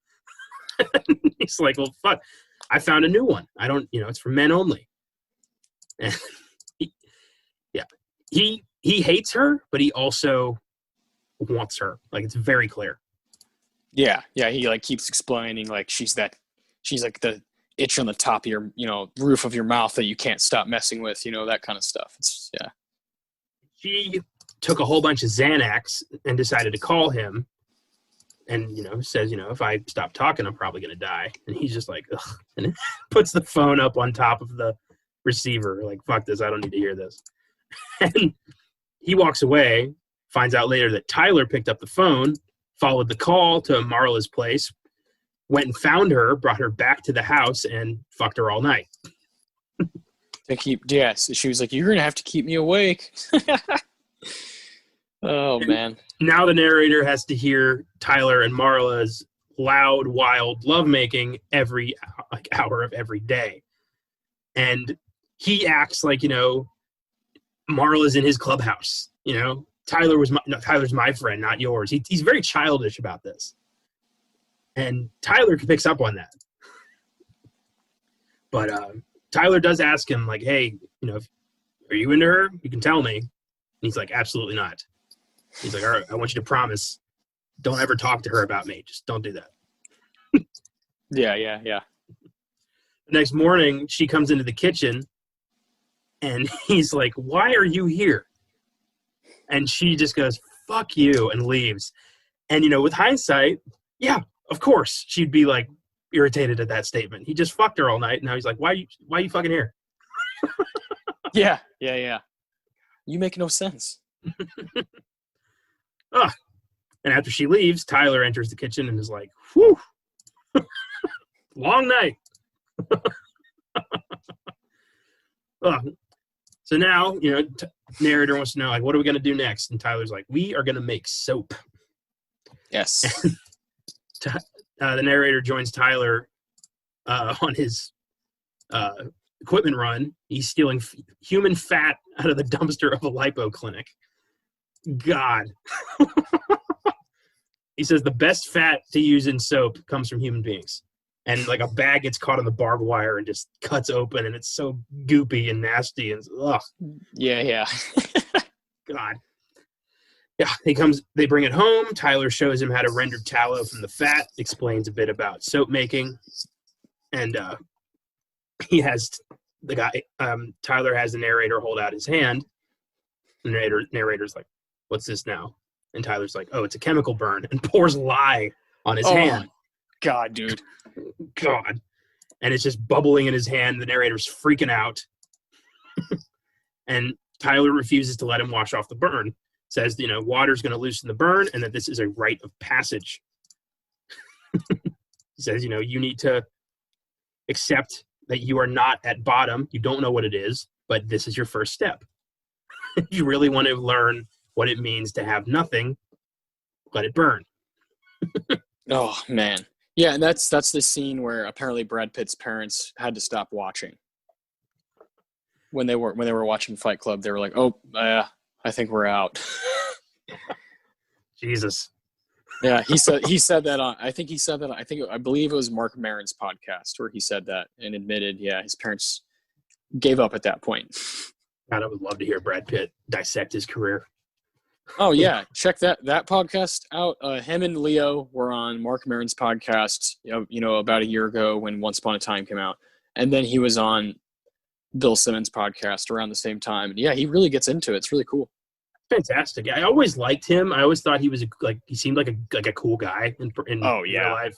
Speaker 2: He's like, "Well, fuck. I found a new one. I don't. It's for men only." And he hates her, but he also wants her. Like, it's very clear.
Speaker 1: Yeah. He like keeps explaining like she's like the itch on the top of your roof of your mouth that you can't stop messing with. That kind of stuff. It's yeah.
Speaker 2: She took a whole bunch of Xanax and decided to call him and says, if I stop talking, I'm probably gonna die. And he's just like, ugh, and puts the phone up on top of the receiver, like, fuck this, I don't need to hear this. And he walks away, finds out later that Tyler picked up the phone, followed the call to Marla's place, went and found her, brought her back to the house, and fucked her all night.
Speaker 1: Yes, she was like, "You're gonna have to keep me awake." Oh man!
Speaker 2: Now the narrator has to hear Tyler and Marla's loud, wild lovemaking every hour of every day, and he acts like Marla's in his clubhouse. Tyler's my friend, not yours. He's very childish about this, and Tyler picks up on that. But Tyler does ask him, like, hey, are you into her? You can tell me. And he's like, absolutely not. He's like, all right, I want you to promise, don't ever talk to her about me. Just don't do that.
Speaker 1: Yeah.
Speaker 2: The next morning, she comes into the kitchen, and he's like, why are you here? And she just goes, fuck you, and leaves. And, with hindsight, yeah, of course, she'd be, like, irritated at that statement. He just fucked her all night, and now he's like, why are you fucking here?
Speaker 1: Yeah. You make no sense.
Speaker 2: And after she leaves, Tyler enters the kitchen and is like, whew, long night. So now, narrator wants to know, like, what are we going to do next? And Tyler's like, we are going to make soap.
Speaker 1: Yes.
Speaker 2: The narrator joins Tyler on his equipment run. He's stealing human fat out of the dumpster of a lipo clinic. God. He says the best fat to use in soap comes from human beings. And like a bag gets caught on the barbed wire and just cuts open, and it's so goopy and nasty and ugh.
Speaker 1: Yeah.
Speaker 2: God. Yeah, they bring it home. Tyler shows him how to render tallow from the fat, explains a bit about soap making. And he has the guy, Tyler has the narrator hold out his hand. The narrator's like, what's this now? And Tyler's like, oh, it's a chemical burn, and pours lye on his hand.
Speaker 1: God, dude.
Speaker 2: God. And it's just bubbling in his hand. The narrator's freaking out. And Tyler refuses to let him wash off the burn. Says, water's going to loosen the burn, and that this is a rite of passage. He says, you need to accept that you are not at bottom. You don't know what it is, but this is your first step. If you really want to learn what it means to have nothing, let it burn.
Speaker 1: Oh, man. Yeah, and that's the scene where apparently Brad Pitt's parents had to stop watching. When they were watching Fight Club, they were like, oh, I think we're out.
Speaker 2: Jesus.
Speaker 1: Yeah, he said that on, I believe it was Mark Maron's podcast where he said that and admitted, yeah, his parents gave up at that point.
Speaker 2: God, I would love to hear Brad Pitt dissect his career.
Speaker 1: Oh yeah, check that podcast out. Him and Leo were on Mark Maron's podcast, about a year ago when Once Upon a Time came out, and then he was on Bill Simmons' podcast around the same time. And yeah, he really gets into it. It's really cool.
Speaker 2: Fantastic. I always liked him. I always thought he was he seemed like a cool guy in real life.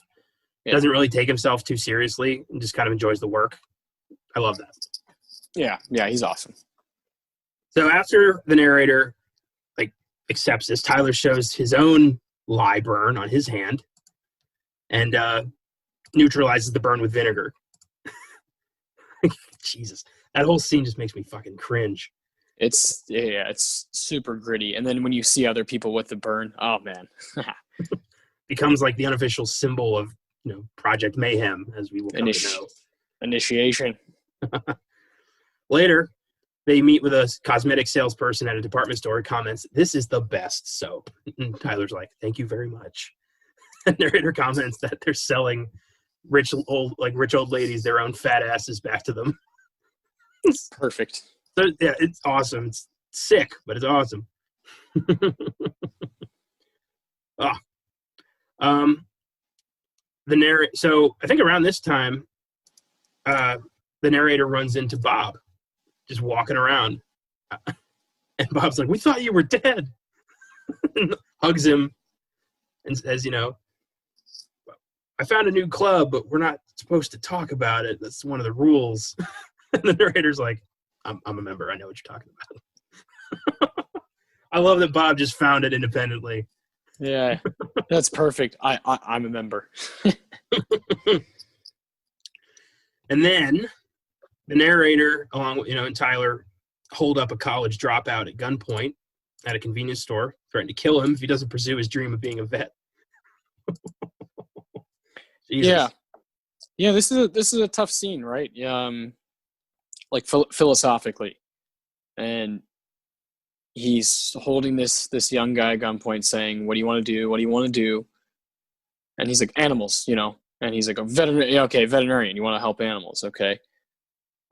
Speaker 2: Yeah. Doesn't really take himself too seriously and just kind of enjoys the work. I love that.
Speaker 1: Yeah, he's awesome.
Speaker 2: So after the narrator accepts this, Tyler shows his own lye burn on his hand and neutralizes the burn with vinegar. Jesus, that whole scene just makes me fucking cringe.
Speaker 1: It's super gritty, and then when you see other people with the burn, oh man.
Speaker 2: Becomes like the unofficial symbol of Project Mayhem, as we will come to know.
Speaker 1: Initiation.
Speaker 2: Later, they meet with a cosmetic salesperson at a department store. Comments, "This is the best soap." And Tyler's like, "Thank you very much." The narrator comments that they're selling rich old ladies their own fat asses back to them.
Speaker 1: Perfect.
Speaker 2: So yeah, it's awesome. It's sick, but it's awesome. So I think around this time, the narrator runs into Bob, just walking around, and Bob's like, "We thought you were dead." Hugs him and says, I found a new club, but we're not supposed to talk about it. That's one of the rules. And the narrator's like, I'm a member. I know what you're talking about. I love that Bob just found it independently.
Speaker 1: Yeah, that's perfect. I'm a member.
Speaker 2: And then the narrator, along with, and Tyler, hold up a college dropout at gunpoint at a convenience store, threaten to kill him if he doesn't pursue his dream of being a vet. Jesus.
Speaker 1: Yeah. This is a tough scene, right? Like philosophically, and he's holding this young guy at gunpoint, saying, "What do you want to do? What do you want to do?" And he's like, "Animals," And he's like, "A veterinarian. Yeah, okay, veterinarian. You want to help animals, okay?"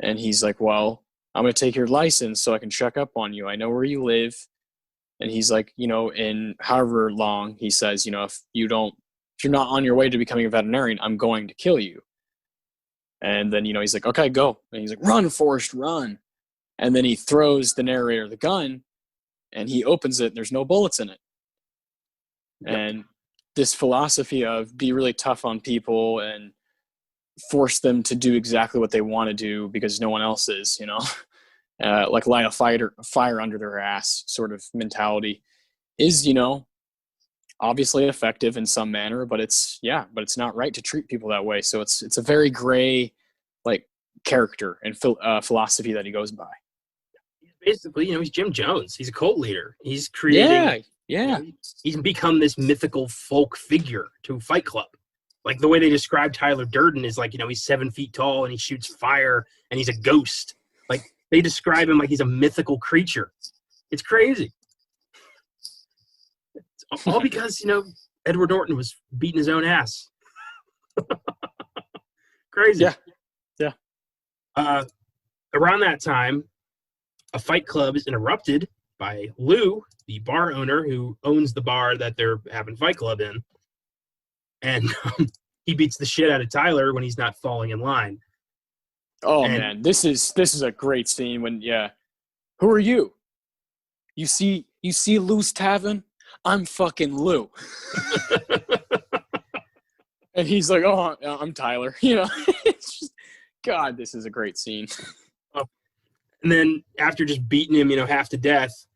Speaker 1: And he's like, "Well, I'm going to take your license so I can check up on you. I know where you live." And he's like, in however long, he says, if you're not on your way to becoming a veterinarian, I'm going to kill you. And then, he's like, "Okay, go." And he's like, "Run, Forrest, run." And then he throws the narrator the gun, and he opens it, and there's no bullets in it. Yep. And this philosophy of be really tough on people and force them to do exactly what they want to do because no one else is, like light a fire under their ass sort of mentality is, obviously effective in some manner, but it's not right to treat people that way. So it's a very gray, like, character and philosophy that he goes by.
Speaker 2: Basically, he's Jim Jones. He's a cult leader. He's creating.
Speaker 1: Yeah.
Speaker 2: He's become this mythical folk figure to Fight Club. Like the way they describe Tyler Durden is like, he's 7 feet tall and he shoots fire and he's a ghost. Like they describe him like he's a mythical creature. It's crazy. It's all because, Edward Norton was beating his own ass. Crazy.
Speaker 1: Yeah.
Speaker 2: Around that time, a Fight Club is interrupted by Lou, the bar owner who owns the bar that they're having Fight Club in. And he beats the shit out of Tyler when he's not falling in line.
Speaker 1: Oh, man, this is a great scene when, who are you? You see Lou's Tavern? I'm fucking Lou. And he's like, "Oh, I'm Tyler." It's just, God, this is a great scene.
Speaker 2: And then after just beating him, half to death,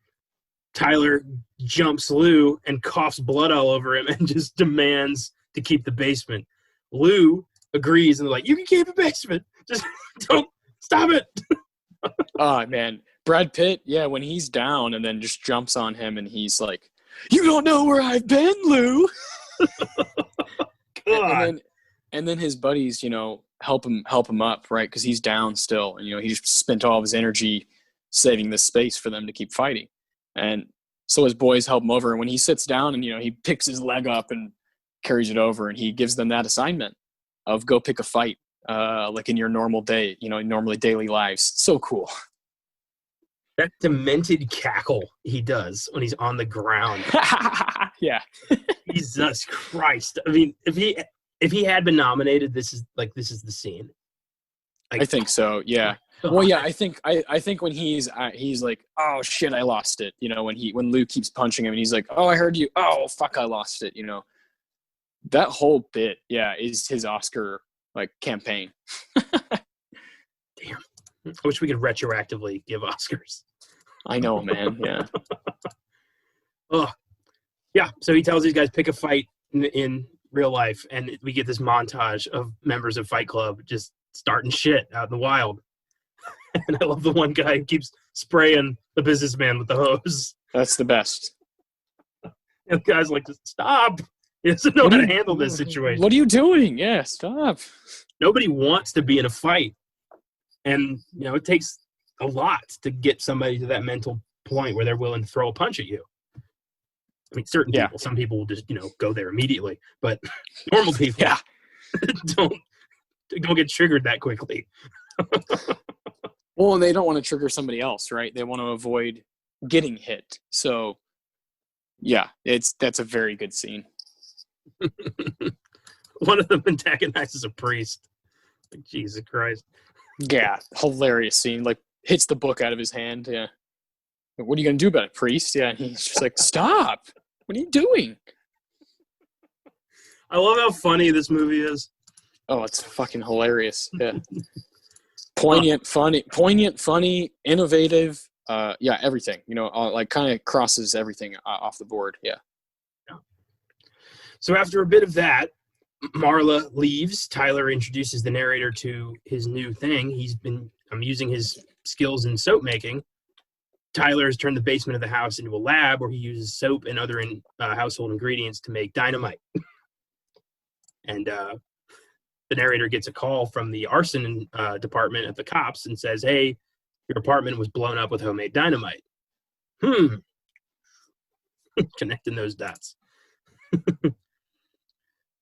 Speaker 2: Tyler jumps Lou and coughs blood all over him and just demands to keep the basement. Lou agrees and they're like, "You can keep the basement. Just don't stop it."
Speaker 1: Oh, man. Brad Pitt, when he's down and then just jumps on him and he's like, "You don't know where I've been, Lou." And then his buddies, help him up, right? Because he's down still, and he just spent all of his energy saving this space for them to keep fighting. And so his boys help him over, and when he sits down and he picks his leg up and carries it over, and he gives them that assignment of go pick a fight, like in your normal day, normally daily lives. So cool.
Speaker 2: That demented cackle he does when he's on the ground.
Speaker 1: Yeah.
Speaker 2: Jesus Christ. I mean, if he had been nominated, this is the scene. Like,
Speaker 1: I think so. Yeah. Well, yeah. I think when he's like, "Oh shit, I lost it." When Lou keeps punching him and he's like, "Oh, I heard you. Oh fuck, I lost it." That whole bit, is his Oscar campaign.
Speaker 2: Damn. I wish we could retroactively give Oscars.
Speaker 1: I know, man. Yeah.
Speaker 2: Oh, yeah. So he tells these guys pick a fight in real life, and we get this montage of members of Fight Club just starting shit out in the wild. And I love the one guy who keeps spraying the businessman with the hose.
Speaker 1: That's the best.
Speaker 2: And the guy's like, "Just stop." He doesn't know how to handle this situation.
Speaker 1: What are you doing? Yeah, stop.
Speaker 2: Nobody wants to be in a fight. And, it takes a lot to get somebody to that mental point where they're willing to throw a punch at you. I mean, certain people, some people will just, go there immediately. But normal people don't get triggered that quickly.
Speaker 1: Well, and they don't want to trigger somebody else, right? They want to avoid getting hit. So, that's a very good scene.
Speaker 2: One of them antagonizes a priest. Like, Jesus Christ.
Speaker 1: Yeah, hilarious scene. Like, hits the book out of his hand. Yeah. "What are you going to do about it, priest?" Yeah, and he's just like, "Stop. What are you doing?"
Speaker 2: I love how funny this movie is.
Speaker 1: Oh, it's fucking hilarious. Yeah. Poignant, funny, innovative. Yeah, everything. Like kind of crosses everything off the board. Yeah.
Speaker 2: So after a bit of that, Marla leaves. Tyler introduces the narrator to his new thing. I'm using his skills in soap making. Tyler has turned the basement of the house into a lab where he uses soap and other household ingredients to make dynamite. And the narrator gets a call from the arson department at the cops and says, "Hey, your apartment was blown up with homemade dynamite." Connecting those dots.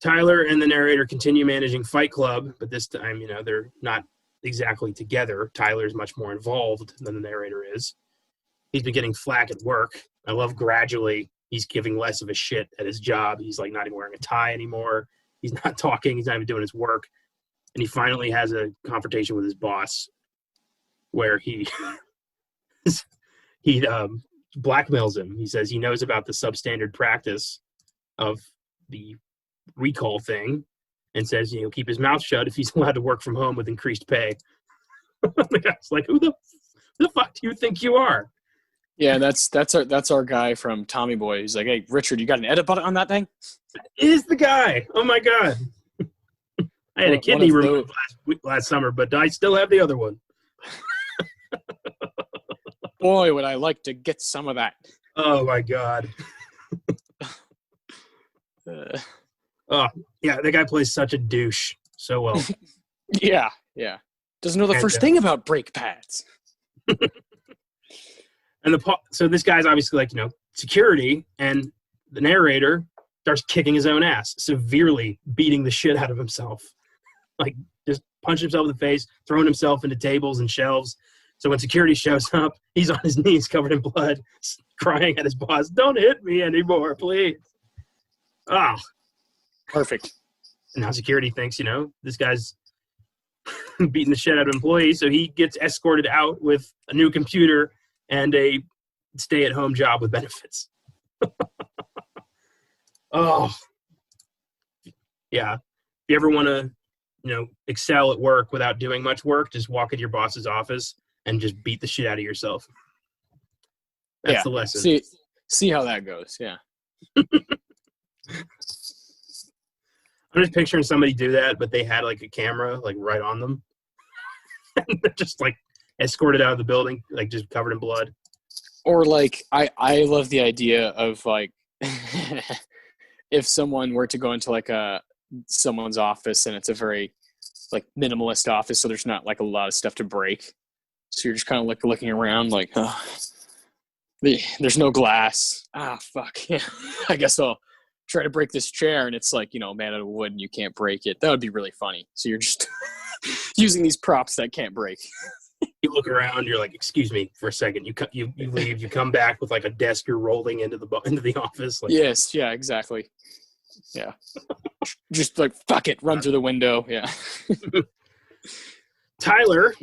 Speaker 2: Tyler and the narrator continue managing Fight Club, but this time, they're not exactly together. Tyler's much more involved than the narrator is. He's been getting flack at work. I love gradually he's giving less of a shit at his job. He's like not even wearing a tie anymore. He's not talking. He's not even doing his work. And he finally has a confrontation with his boss where he blackmails him. He says he knows about the substandard practice of the recall thing and says he'll keep his mouth shut if he's allowed to work from home with increased pay. The guy's like, who the fuck do you think you are?
Speaker 1: Yeah, that's our guy from Tommy Boy. He's like, "Hey, Richard, you got an edit button on that thing?"
Speaker 2: That is the guy. Oh my god. I had a kidney removed last summer, but I still have the other one.
Speaker 1: Boy, would I like to get some of that.
Speaker 2: Oh my god. Oh yeah, that guy plays such a douche so well.
Speaker 1: Yeah. Doesn't know the first thing about brake pads.
Speaker 2: And so this guy's obviously like, security, and the narrator starts kicking his own ass, severely beating the shit out of himself. Like, just punching himself in the face, throwing himself into tables and shelves. So when security shows up, he's on his knees covered in blood, crying at his boss, "Don't hit me anymore, please."
Speaker 1: Perfect.
Speaker 2: And now security thinks, this guy's beating the shit out of employees, so he gets escorted out with a new computer and a stay-at-home job with benefits. Oh. Yeah. If you ever want to, excel at work without doing much work, just walk into your boss's office and just beat the shit out of yourself. That's the lesson.
Speaker 1: See how that goes. Yeah.
Speaker 2: I'm just picturing somebody do that, but they had like a camera like right on them. And they're just like escorted out of the building, like just covered in blood.
Speaker 1: Or like, I love the idea of like, if someone were to go into like someone's office and it's a very like minimalist office, so there's not like a lot of stuff to break. So you're just kind of like looking around like, there's no glass. Fuck. Yeah. I guess I'll try to break this chair, and it's like, made out of wood and you can't break it. That would be really funny. So you're just using these props that can't break.
Speaker 2: You look around, you're like, "Excuse me for a second." You leave, you come back with like a desk you're rolling into the office. Like,
Speaker 1: yes, yeah, exactly. Yeah. Just like, fuck it, run through the window. Yeah.
Speaker 2: Tyler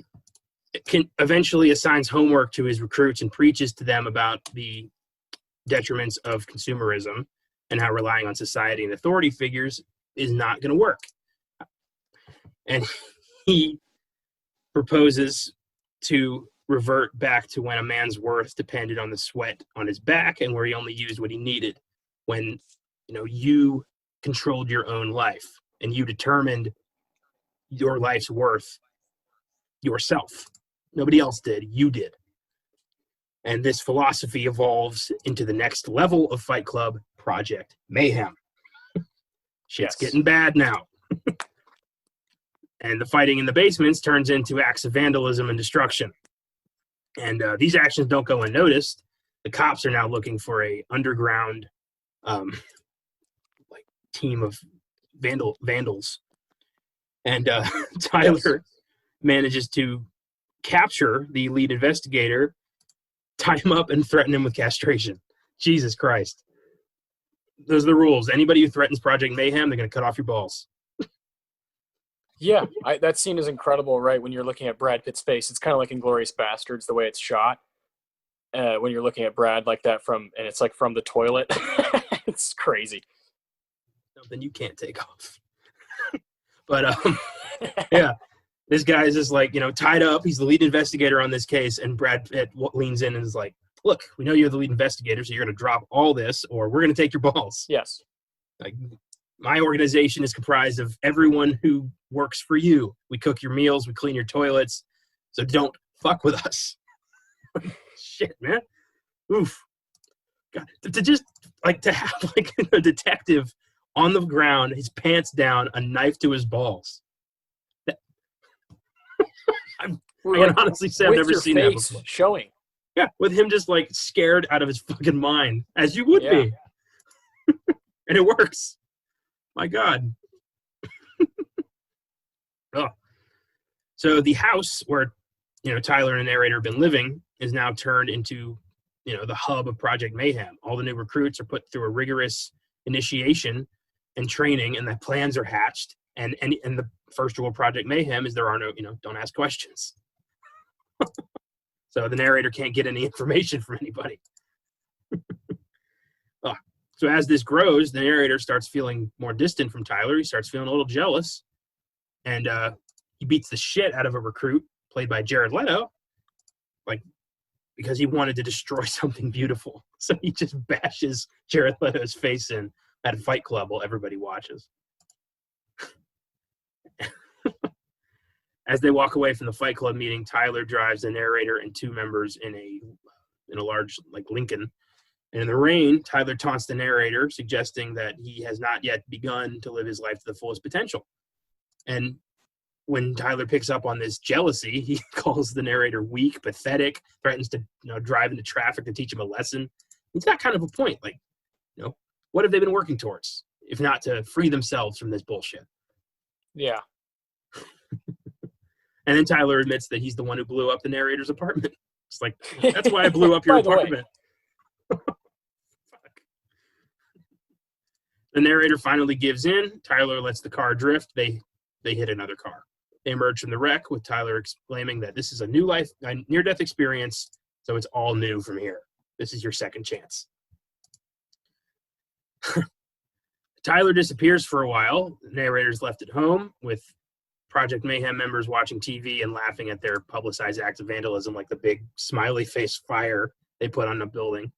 Speaker 2: eventually assigns homework to his recruits and preaches to them about the detriments of consumerism and how relying on society and authority figures is not going to work. And he proposes to revert back to when a man's worth depended on the sweat on his back and where he only used what he needed, when you controlled your own life and you determined your life's worth yourself. Nobody else did. You did. And this philosophy evolves into the next level of Fight Club, Project Mayhem. Shit's getting bad now. And the fighting in the basements turns into acts of vandalism and destruction. And these actions don't go unnoticed. The cops are now looking for a underground team of vandals. And Tyler manages to capture the lead investigator, tie him up, and threaten him with castration. Jesus Christ. Those are the rules. Anybody who threatens Project Mayhem, they're going to cut off your balls.
Speaker 1: Yeah, that scene is incredible, right? When you're looking at Brad Pitt's face, it's kind of like Inglourious Bastards, the way it's shot. When you're looking at Brad like that and it's like from the toilet. It's crazy.
Speaker 2: then you can't take off. But yeah, this guy is just like, tied up. He's the lead investigator on this case, and Brad Pitt leans in and is like, look, we know you're the lead investigator, so you're going to drop all this or we're going to take your balls.
Speaker 1: Yes.
Speaker 2: Like, my organization is comprised of everyone who works for you. We cook your meals, we clean your toilets, so don't fuck with us. Shit, man. Oof. God, to have like a detective on the ground, his pants down, a knife to his balls. I can honestly say I've never seen that before.
Speaker 1: Showing.
Speaker 2: Yeah, with him just like scared out of his fucking mind, as you would be. And it works. My God. Oh. So the house where, Tyler and the narrator have been living is now turned into, the hub of Project Mayhem. All the new recruits are put through a rigorous initiation and training, and the plans are hatched. And the first rule of Project Mayhem is there are no, don't ask questions. So the narrator can't get any information from anybody. So as this grows, the narrator starts feeling more distant from Tyler. He starts feeling a little jealous. And he beats the shit out of a recruit played by Jared Leto, because he wanted to destroy something beautiful. So he just bashes Jared Leto's face in at a Fight Club while everybody watches. As they walk away from the Fight Club meeting, Tyler drives the narrator and two members in a large Lincoln. And in the rain, Tyler taunts the narrator, suggesting that he has not yet begun to live his life to the fullest potential. And when Tyler picks up on this jealousy, he calls the narrator weak, pathetic, threatens to drive into traffic to teach him a lesson. He's got kind of a point. What have they been working towards, if not to free themselves from this bullshit?
Speaker 1: Yeah.
Speaker 2: And then Tyler admits that he's the one who blew up the narrator's apartment. It's like, that's why I blew up your apartment. The narrator finally gives in. Tyler lets the car drift. They hit another car. They emerge from the wreck with Tyler exclaiming that this is a near-death experience, so it's all new from here. This is your second chance. Tyler disappears for a while. The narrator's left at home with Project Mayhem members watching TV and laughing at their publicized acts of vandalism, like the big smiley face fire they put on the building.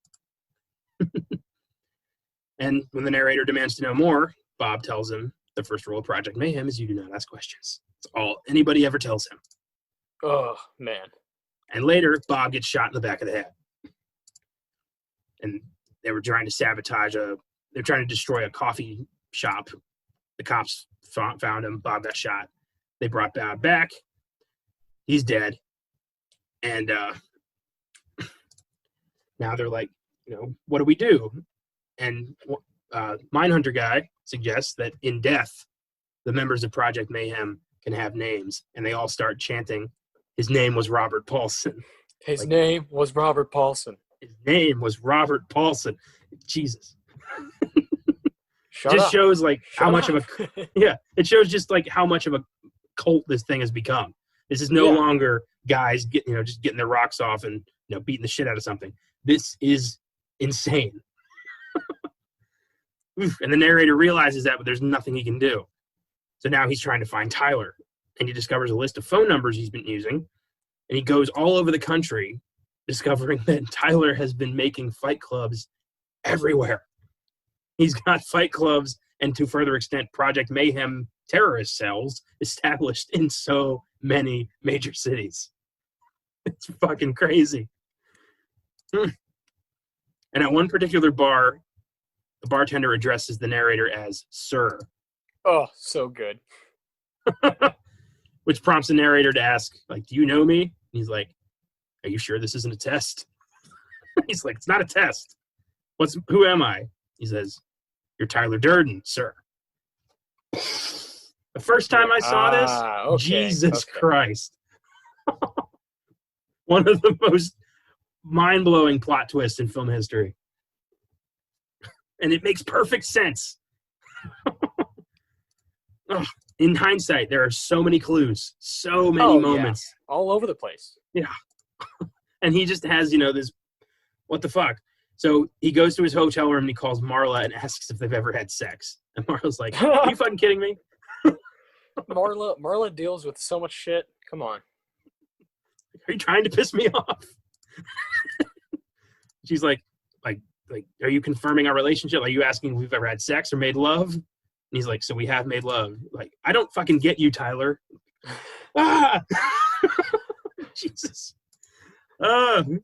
Speaker 2: And when the narrator demands to know more, Bob tells him the first rule of Project Mayhem is you do not ask questions. It's all anybody ever tells him.
Speaker 1: Oh, man.
Speaker 2: And later, Bob gets shot in the back of the head. And they were trying to sabotage they're trying to destroy a coffee shop. The cops found him. Bob got shot. They brought Bob back. He's dead. And now they're like, what do we do? And Mindhunter guy suggests that in death, the members of Project Mayhem can have names. And they all start chanting, his name was Robert Paulson.
Speaker 1: His name was Robert Paulson.
Speaker 2: His name was Robert Paulson. Jesus.
Speaker 1: Shut
Speaker 2: just
Speaker 1: up.
Speaker 2: Shows how much
Speaker 1: up.
Speaker 2: of a it shows just how much of a cult this thing has become. This is no longer guys just getting their rocks off and beating the shit out of something. This is insane. And the narrator realizes that, but there's nothing he can do. So now he's trying to find Tyler, and he discovers a list of phone numbers he's been using, and he goes all over the country discovering that Tyler has been making fight clubs everywhere. He's got fight clubs and, to further extent, Project Mayhem terrorist cells established in so many major cities. It's fucking crazy. And at one particular bar, the bartender addresses the narrator as Sir.
Speaker 1: Oh, so good.
Speaker 2: Which prompts the narrator to ask, do you know me? And he's like, are you sure this isn't a test? He's like, it's not a test. Who am I? He says, you're Tyler Durden, sir. The first time I saw this, Jesus Christ. One of the most mind-blowing plot twists in film history. And it makes perfect sense. In hindsight, there are so many clues, so many moments.
Speaker 1: Yeah. All over the place.
Speaker 2: Yeah. And he just has, this, what the fuck? So he goes to his hotel room and he calls Marla and asks if they've ever had sex. And Marla's like, "Are you fucking kidding me?"
Speaker 3: Marla deals with so much shit. Come on.
Speaker 2: Are you trying to piss me off? She's like, are you confirming our relationship? Are you asking if we've ever had sex or made love? And he's like, so we have made love. Like, I don't fucking get you, Tyler. Ah! Jesus. Marla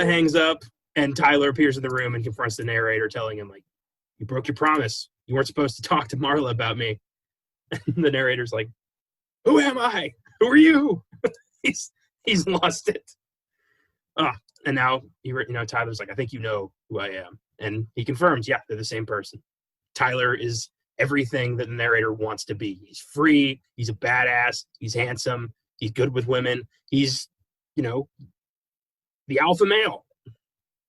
Speaker 2: hangs up, and Tyler appears in the room and confronts the narrator, telling him, like, you broke your promise. You weren't supposed to talk to Marla about me. And the narrator's like, who am I? Who are you? he's lost it. And now Tyler's like, I think you know who I am. And he confirms, yeah, they're the same person. Tyler is everything that the narrator wants to be. He's free. He's a badass. He's handsome. He's good with women. He's, the alpha male.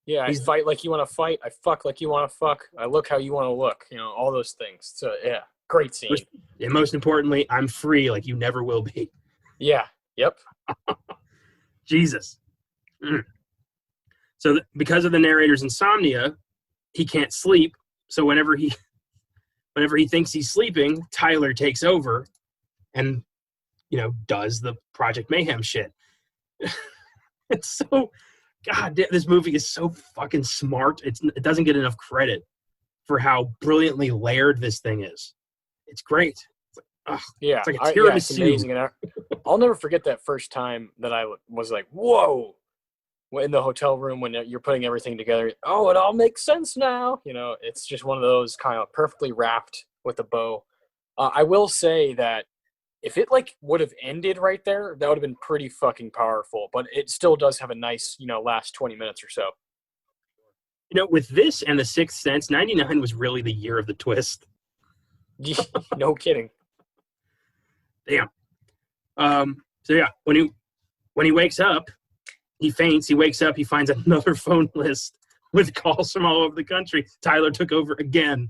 Speaker 3: Yeah, I fight like you want to fight. I fuck like you want to fuck. I look how you want to look. All those things. So, yeah, great scene.
Speaker 2: And most importantly, I'm free like you never will be.
Speaker 3: Yeah, yep.
Speaker 2: Jesus. So because of the narrator's insomnia, he can't sleep. So whenever he thinks he's sleeping, Tyler takes over and, does the Project Mayhem shit. It's so, God damn, this movie is so fucking smart. It doesn't get enough credit for how brilliantly layered this thing is. It's great. It's like,
Speaker 3: yeah,
Speaker 2: it's like a tiramisu.
Speaker 3: It's amazing. And I'll never forget that first time that I was like, whoa, in the hotel room when you're putting everything together. Oh, it all makes sense now. It's just one of those kind of perfectly wrapped with a bow. I will say that if it would have ended right there, that would have been pretty fucking powerful. But it still does have a nice, last 20 minutes or so.
Speaker 2: With this and The Sixth Sense, 99 was really the year of the twist.
Speaker 3: No kidding.
Speaker 2: Damn. So yeah, when he wakes up, he faints. He wakes up. He finds another phone list with calls from all over the country. Tyler took over again.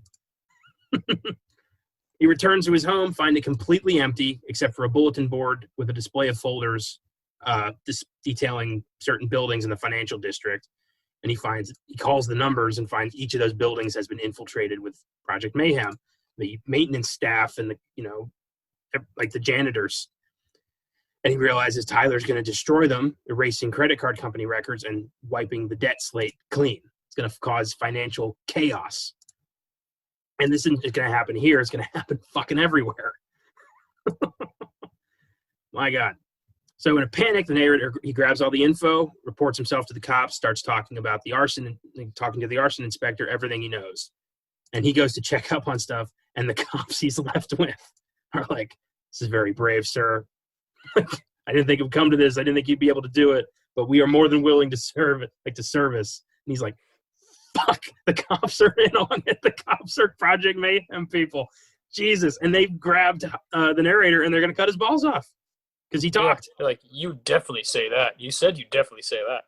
Speaker 2: He returns to his home, find it completely empty, except for a bulletin board with a display of folders detailing certain buildings in the financial district. And he calls the numbers and finds each of those buildings has been infiltrated with Project Mayhem. The maintenance staff and the janitors. And he realizes Tyler's going to destroy them, erasing credit card company records and wiping the debt slate clean. It's going to cause financial chaos. And this isn't just going to happen here. It's going to happen fucking everywhere. My God. So in a panic, the narrator, he grabs all the info, reports himself to the cops, starts talking about the arson, talking to the arson inspector, everything he knows. And he goes to check up on stuff, and the cops he's left with are like, this is very brave, sir. I didn't think it would come to this. I didn't think you'd be able to do it, but we are more than willing to service. And he's like, fuck, the cops are in on it. The cops are Project Mayhem people. Jesus. And they've grabbed the narrator, and they're going to cut his balls off because he talked.
Speaker 3: Yeah, they're like, you definitely say that. You said you definitely say that.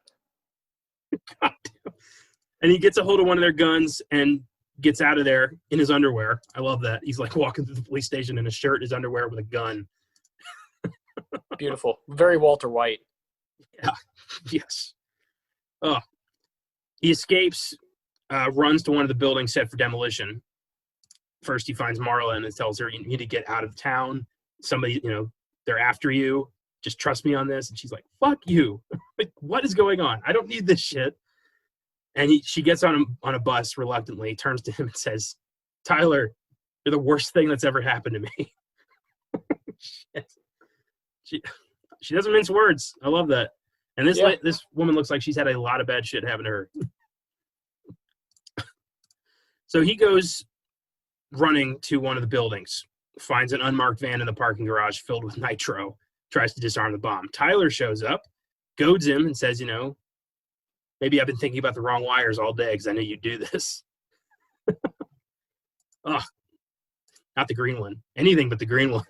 Speaker 2: God damn. And he gets a hold of one of their guns and gets out of there in his underwear. I love that. He's like walking through the police station in a shirt, his underwear with a gun.
Speaker 3: Beautiful. Very Walter White.
Speaker 2: Yeah. Yes. Oh. He escapes, runs to one of the buildings set for demolition. First, he finds Marla and tells her, you need to get out of town. Somebody, they're after you. Just trust me on this. And she's like, fuck you. Like, what is going on? I don't need this shit. And she gets on a bus reluctantly, turns to him and says, Tyler, you're the worst thing that's ever happened to me. Shit. She doesn't mince words. I love that. And this woman looks like she's had a lot of bad shit happen to her. So he goes running to one of the buildings, finds an unmarked van in the parking garage filled with nitro, tries to disarm the bomb. Tyler shows up, goads him, and says, maybe I've been thinking about the wrong wires all day because I knew you'd do this. Oh, not the green one. Anything but the green one.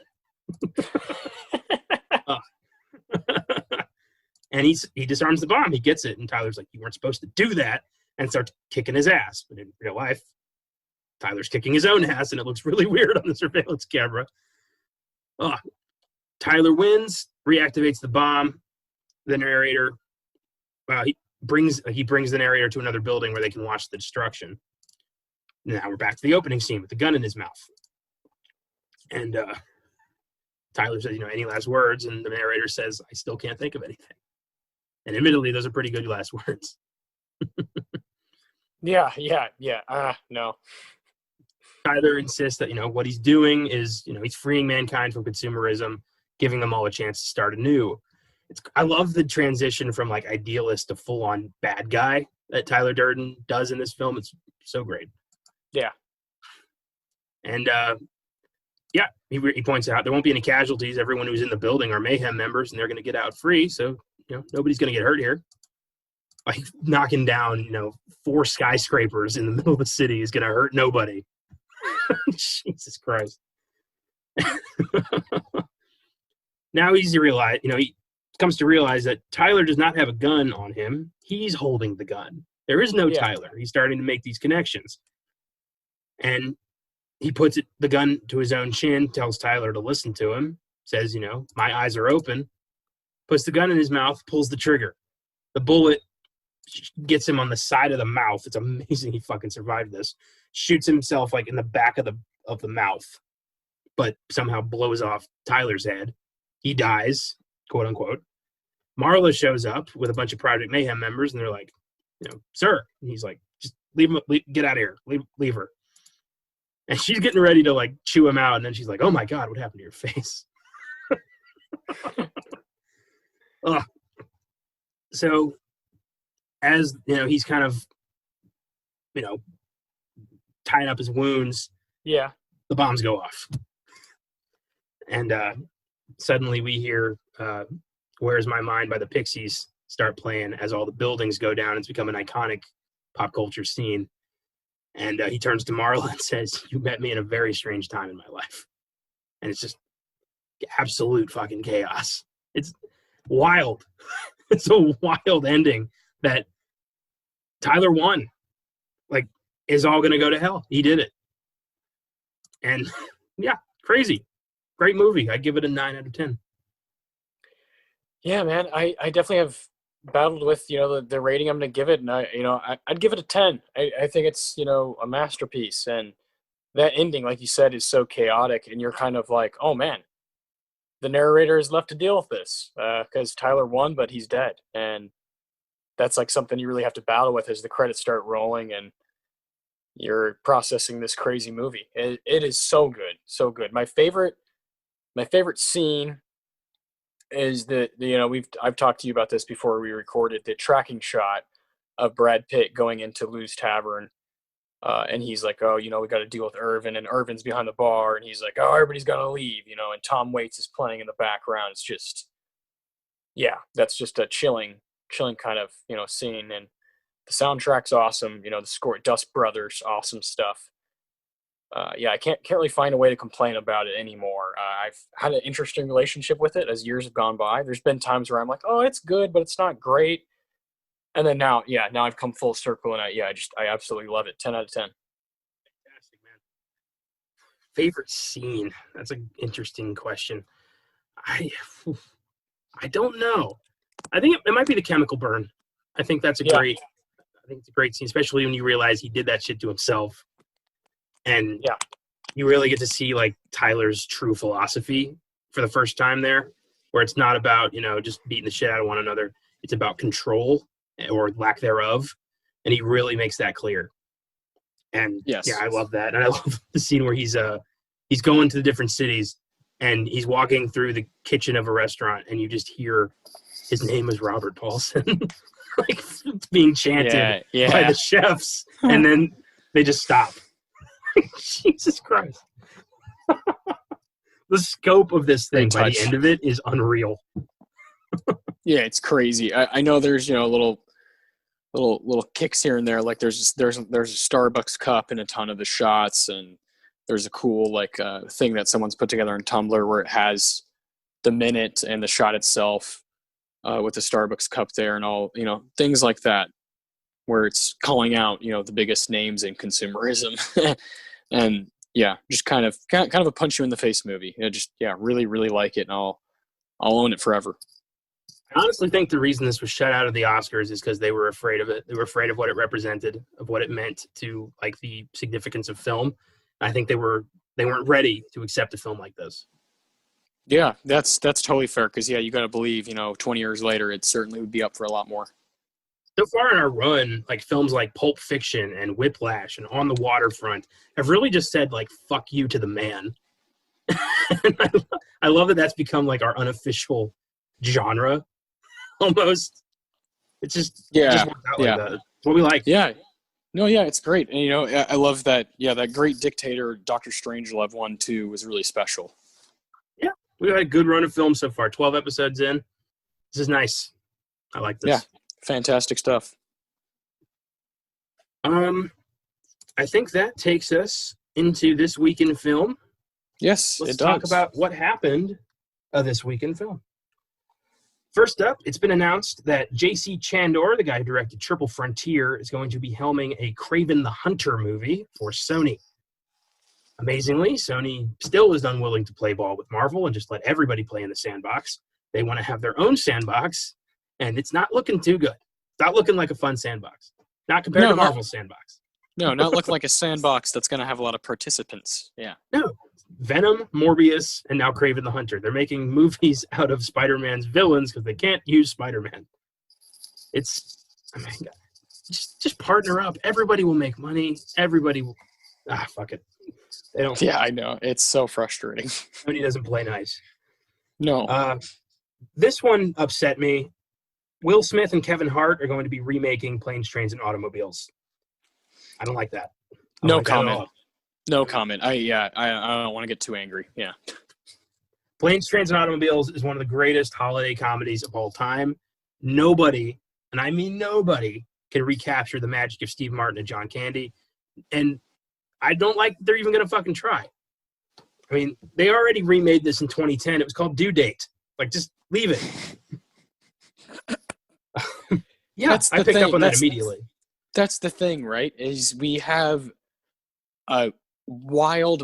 Speaker 2: And he disarms the bomb. He gets it. And Tyler's like, you weren't supposed to do that. And starts kicking his ass. But in real life, Tyler's kicking his own ass. And it looks really weird on the surveillance camera. Tyler wins, reactivates the bomb. The narrator, brings the narrator to another building where they can watch the destruction. Now we're back to the opening scene with the gun in his mouth. And Tyler says, any last words? And the narrator says, I still can't think of anything. And admittedly, those are pretty good last words.
Speaker 3: Yeah. No.
Speaker 2: Tyler insists that, what he's doing is, he's freeing mankind from consumerism, giving them all a chance to start anew. I love the transition from like idealist to full-on bad guy that Tyler Durden does in this film. It's so great.
Speaker 3: Yeah.
Speaker 2: And he points out there won't be any casualties. Everyone who's in the building are Mayhem members, and they're going to get out free. So, nobody's going to get hurt here. Like knocking down, 4 skyscrapers in the middle of the city is going to hurt nobody. Jesus Christ. Now he comes to realize that Tyler does not have a gun on him. He's holding the gun. There is no Tyler. He's starting to make these connections. And he puts the gun to his own chin, tells Tyler to listen to him, says, my eyes are open, puts the gun in his mouth, pulls the trigger. The bullet gets him on the side of the mouth. It's amazing he fucking survived this. Shoots himself like in the back of the mouth, but somehow blows off Tyler's head. He dies, quote unquote. Marla shows up with a bunch of Project Mayhem members, and they're like, sir. And he's like, just get out of here. Leave her. And she's getting ready to like chew him out, and then she's like, oh my God, what happened to your face? So as he's kind of tying up his wounds, the bombs go off, and suddenly we hear Where's My Mind by the Pixies start playing as all the buildings go down. It's become an iconic pop culture scene. And he turns to Marla and says, you met me in a very strange time in my life. And it's just absolute fucking chaos. It's wild. It's a wild ending that Tyler won. Like, is all going to go to hell. He did it. And, crazy. Great movie. I'd give it a 9 out of 10.
Speaker 3: Yeah, man. I definitely have battled with the rating I'm going to give it, and I'd give it a 10. I think it's a masterpiece, and that ending, like you said, is so chaotic, and you're kind of like, oh man, the narrator is left to deal with this because Tyler won, but he's dead, and that's like something you really have to battle with as the credits start rolling and you're processing this crazy movie. It is so good, so good. My favorite scene is I've talked to you about this before we recorded, the tracking shot of Brad Pitt going into Lou's Tavern, and he's like, oh, we got to deal with Irvin, and Irvin's behind the bar, and he's like, oh, everybody's got to leave, and Tom Waits is playing in the background. It's just, that's just a chilling kind of, scene, and the soundtrack's awesome, the score, Dust Brothers, awesome stuff. I can't really find a way to complain about it anymore. I've had an interesting relationship with it as years have gone by. There's been times where I'm like, oh, it's good, but it's not great. And then now I've come full circle, and I absolutely love it. 10 out of 10.
Speaker 2: Fantastic, man. Favorite scene? That's an interesting question. I don't know. I think it might be the chemical burn. I think that's I think it's a great scene, especially when you realize he did that shit to himself. And you really get to see like Tyler's true philosophy for the first time there, where it's not about, just beating the shit out of one another. It's about control or lack thereof. And he really makes that clear. And I love that. And I love the scene where he's going to the different cities and he's walking through the kitchen of a restaurant and you just hear his name is Robert Paulson, like being chanted by the chefs. And then they just stop. Jesus Christ. The scope of this thing by the end of it is unreal.
Speaker 1: It's crazy. I know there's little kicks here and there. Like there's a Starbucks cup in a ton of the shots, and there's a cool thing that someone's put together on Tumblr where it has the minute and the shot itself with the Starbucks cup there, and all things like that, where it's calling out the biggest names in consumerism. And just kind of a punch you in the face movie. Really, really like it, and I'll own it forever.
Speaker 2: I honestly think the reason this was shut out of the Oscars is because they were afraid of it. They were afraid of what it represented, of what it meant to like the significance of film. I think they weren't ready to accept a film like this.
Speaker 1: Yeah, that's totally fair because you got to believe 20 years later it certainly would be up for a lot more.
Speaker 2: So far in our run, like films like Pulp Fiction and Whiplash and On the Waterfront have really just said like "fuck you" to the man. And I love that that's become like our unofficial genre, almost. It's just worked out like that. It's what we like.
Speaker 1: Yeah, no, yeah, it's great, and I love that. Yeah, that great Dictator, Dr. Strangelove one too was really special.
Speaker 2: Yeah, we've had a good run of films so far. 12 episodes in. This is nice. I like this.
Speaker 1: Yeah. Fantastic stuff.
Speaker 2: I think that takes us into this week in film.
Speaker 1: Yes,
Speaker 2: Let's
Speaker 1: it does.
Speaker 2: talk about what happened this week in film. First up, it's been announced that J.C. Chandor, the guy who directed Triple Frontier, is going to be helming a Kraven the Hunter movie for Sony. Amazingly, Sony still is unwilling to play ball with Marvel and just let everybody play in the sandbox. They want to have their own sandbox. And it's not looking too good. It's not looking like a fun sandbox. Not compared to Marvel's sandbox.
Speaker 1: No, not looking like a sandbox that's going to have a lot of participants. Yeah.
Speaker 2: No. Venom, Morbius, and now Kraven the Hunter. They're making movies out of Spider-Man's villains because they can't use Spider-Man. It's, just partner up. Everybody will make money. Everybody will. Fuck it. They don't.
Speaker 1: Yeah, I know. It's so frustrating.
Speaker 2: Sony doesn't play nice.
Speaker 1: No.
Speaker 2: This one upset me. Will Smith and Kevin Hart are going to be remaking Planes, Trains, and Automobiles. I don't like that.
Speaker 1: No comment. No comment. I don't want to get too angry. Yeah.
Speaker 2: Planes, Trains, and Automobiles is one of the greatest holiday comedies of all time. Nobody, and I mean nobody, can recapture the magic of Steve Martin and John Candy. And I don't like that they're even going to fucking try. I mean, they already remade this in 2010. It was called Due Date. Like, just leave it. Yeah, I picked up on that immediately.
Speaker 1: That's the thing, right? Is we have a wild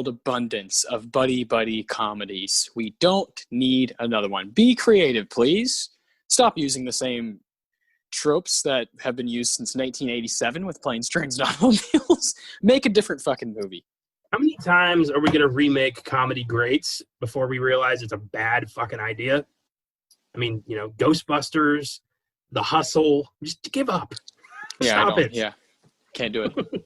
Speaker 1: abundance of buddy comedies. We don't need another one. Be creative, please. Stop using the same tropes that have been used since 1987 with Planes, Trains, and Automobiles. Make a different fucking movie.
Speaker 2: How many times are we going to remake comedy greats before we realize it's a bad fucking idea? I mean, Ghostbusters, The Hustle, just give up. Stop it.
Speaker 1: Yeah. Can't do it.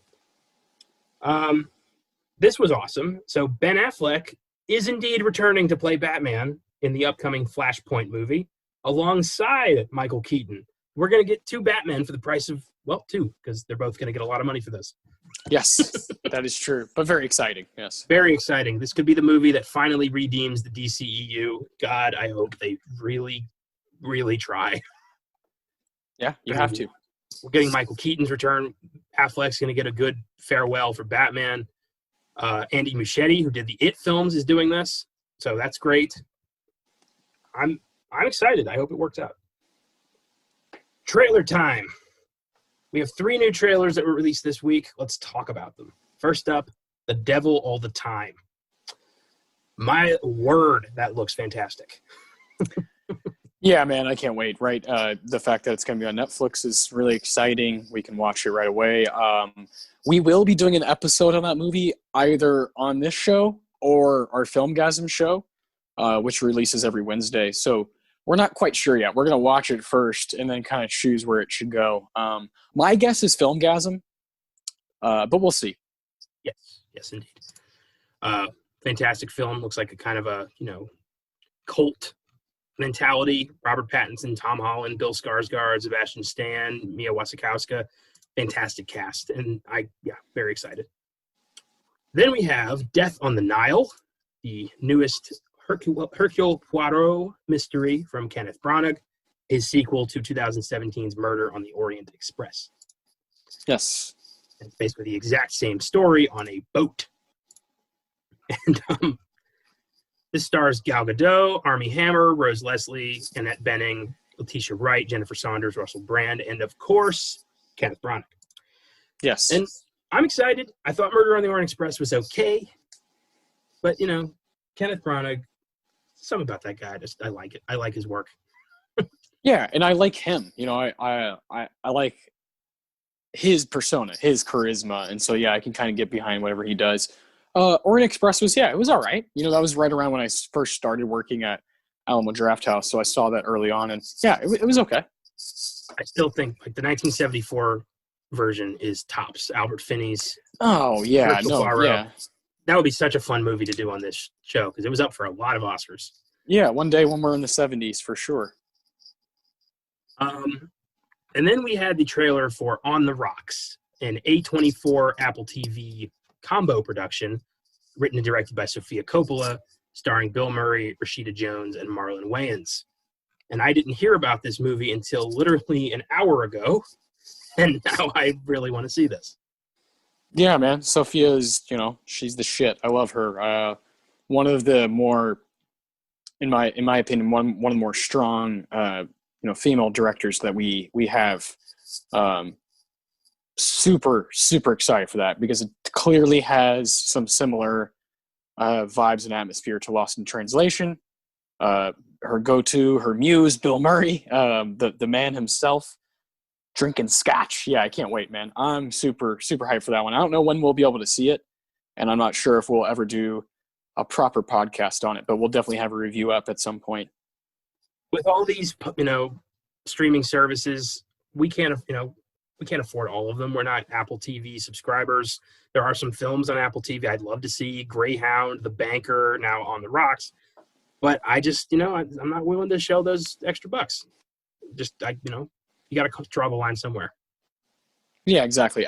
Speaker 2: This was awesome. So Ben Affleck is indeed returning to play Batman in the upcoming Flashpoint movie alongside Michael Keaton. We're going to get two Batmen for the price of, two, because they're both going to get a lot of money for this.
Speaker 1: Yes, that is true. But very exciting. Yes.
Speaker 2: Very exciting. This could be the movie that finally redeems the DCEU. God, I hope they really, really try.
Speaker 1: Yeah, you have to.
Speaker 2: We're getting Michael Keaton's return. Affleck's going to get a good farewell for Batman. Andy Muschietti, who did the It films, is doing this. So that's great. I'm excited. I hope it works out. Trailer time. We have 3 new trailers that were released this week. Let's talk about them. First up, The Devil All the Time. My word, that looks fantastic.
Speaker 1: Yeah, man, I can't wait, right? The fact that it's going to be on Netflix is really exciting. We can watch it right away. We will be doing an episode on that movie either on this show or our Filmgazm show, which releases every Wednesday. So we're not quite sure yet. We're going to watch it first and then kind of choose where it should go. My guess is Filmgazm, but we'll see.
Speaker 2: Yes, indeed. Fantastic film. Looks like a kind of a, cult mentality. Robert Pattinson, Tom Holland, Bill Skarsgård, Sebastian Stan, Mia Wasikowska. Fantastic cast. And very excited. Then we have Death on the Nile, the newest Hercule Poirot mystery from Kenneth Branagh, his sequel to 2017's Murder on the Orient Express.
Speaker 1: Yes.
Speaker 2: It's basically the exact same story on a boat. And this stars Gal Gadot, Armie Hammer, Rose Leslie, Annette Bening, Letitia Wright, Jennifer Saunders, Russell Brand, and of course, Kenneth Branagh.
Speaker 1: Yes.
Speaker 2: And I'm excited. I thought Murder on the Orient Express was okay. But, Kenneth Branagh, something about that guy. I like it. I like his work.
Speaker 1: Yeah, and I like him. You know, I like his persona, his charisma, and so yeah, I can kind of get behind whatever he does. Orient Express was it was all right. You know, that was right around when I first started working at Alamo Drafthouse, so I saw that early on, and yeah, it was okay.
Speaker 2: I still think like the 1974 version is tops. Albert Finney's.
Speaker 1: Oh yeah,
Speaker 2: Hercule
Speaker 1: no,
Speaker 2: Poirot.
Speaker 1: yeah,
Speaker 2: That would be such a fun movie to do on this show because it was up for a lot of Oscars.
Speaker 1: yeah. One day when we're in the 70s, for sure.
Speaker 2: And then we had the trailer for On the Rocks, an A24 Apple TV combo production, written and directed by Sofia Coppola, starring Bill Murray, Rashida Jones, and Marlon Wayans. And I didn't hear about this movie until literally an hour ago, and now I really want to see this.
Speaker 1: Yeah, man. Sophia's, you know, she's the shit. I love her. One of the more, in my opinion, one of the more strong, female directors that we have. Super excited for that because it clearly has some similar vibes and atmosphere to Lost in Translation. Her her muse, Bill Murray, the man himself, drinking scotch. Yeah, I can't wait, man. I'm super hyped for that one. I don't know when we'll be able to see it, and I'm not sure if we'll ever do a proper podcast on it, but we'll definitely have a review up at some point.
Speaker 2: With all these, streaming services, we can't afford all of them. We're not Apple TV subscribers. There are some films on Apple TV I'd love to see: Greyhound, The Banker, now On the Rocks. But I just, I'm not willing to shell those extra bucks. You got to draw the line somewhere.
Speaker 1: Yeah, exactly.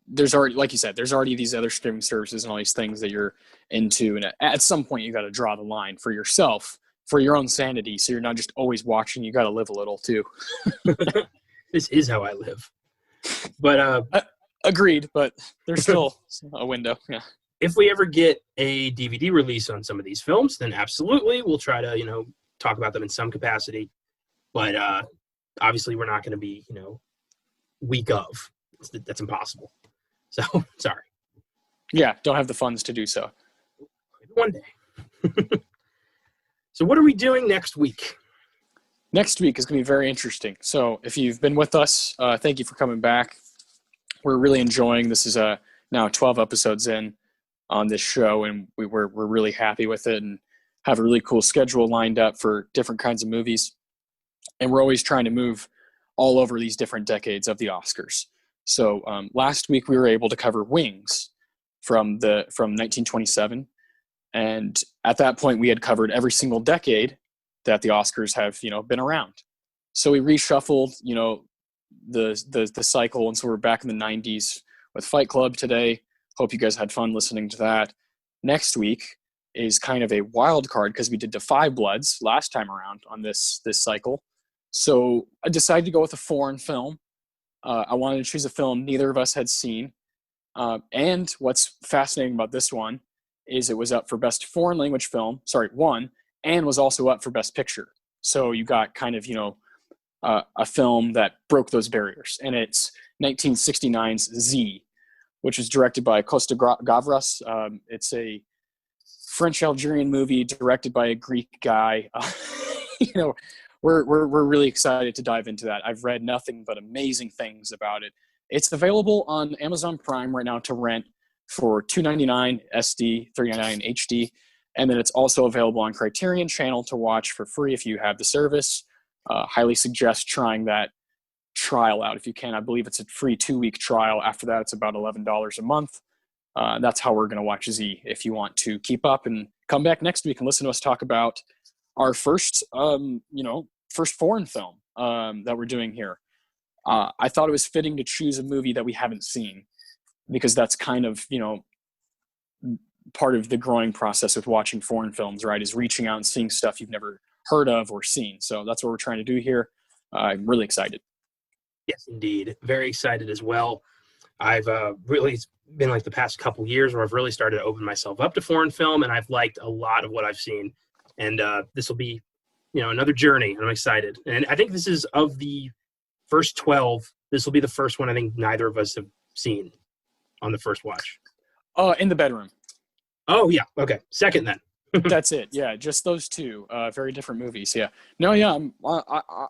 Speaker 1: There's already, like you said, there's already these other streaming services and all these things that you're into. And at some point you got to draw the line for yourself, for your own sanity. So you're not just always watching, you got to live a little too.
Speaker 2: This is how I live. But
Speaker 1: agreed, but there's still a window. Yeah.
Speaker 2: If we ever get a DVD release on some of these films, then absolutely we'll try to, talk about them in some capacity. But obviously we're not going to be, week of. That's impossible. So, sorry.
Speaker 1: Yeah, don't have the funds to do so.
Speaker 2: One day. So what are we doing next week?
Speaker 1: Next week is going to be very interesting. So if you've been with us, thank you for coming back. We're really enjoying this. Is now 12 episodes in on this show, and we're really happy with it and have a really cool schedule lined up for different kinds of movies. And we're always trying to move all over these different decades of the Oscars. So last week we were able to cover Wings from 1927. And at that point we had covered every single decade that the Oscars have, been around. So we reshuffled, the cycle. And so we're back in the 90s with Fight Club today. Hope you guys had fun listening to that. Next week is kind of a wild card because we did Defy Bloods last time around on this cycle. So I decided to go with a foreign film. I wanted to choose a film neither of us had seen. And what's fascinating about this one is it was up for Best Foreign Language Film, won, and was also up for Best Picture. So you got kind of, a film that broke those barriers. And it's 1969's Z, which was directed by Costa Gavras. It's a French-Algerian movie directed by a Greek guy. We're really excited to dive into that. I've read nothing but amazing things about it. It's available on Amazon Prime right now to rent for $2.99 SD, $3.99 HD, and then it's also available on Criterion Channel to watch for free if you have the service. Highly suggest trying that trial out if you can. I believe it's a free 2-week trial. After that, it's about $11 a month. That's how we're going to watch Z if you want to keep up and come back next week and listen to us talk about our first foreign film that we're doing here. I thought it was fitting to choose a movie that we haven't seen because that's kind of, part of the growing process with watching foreign films, right, is reaching out and seeing stuff you've never heard of or seen. So that's what we're trying to do here. I'm really excited.
Speaker 2: Yes, indeed. Very excited as well. I've really been like the past couple years where I've really started to open myself up to foreign film, and I've liked a lot of what I've seen. And this will be, another journey. I'm excited. And I think this is of the first 12, this will be the first one I think neither of us have seen on the first watch.
Speaker 1: In the bedroom.
Speaker 2: Oh, yeah. Okay. Second then.
Speaker 1: That's it. Yeah, just those two. Very different movies. Yeah. No, yeah.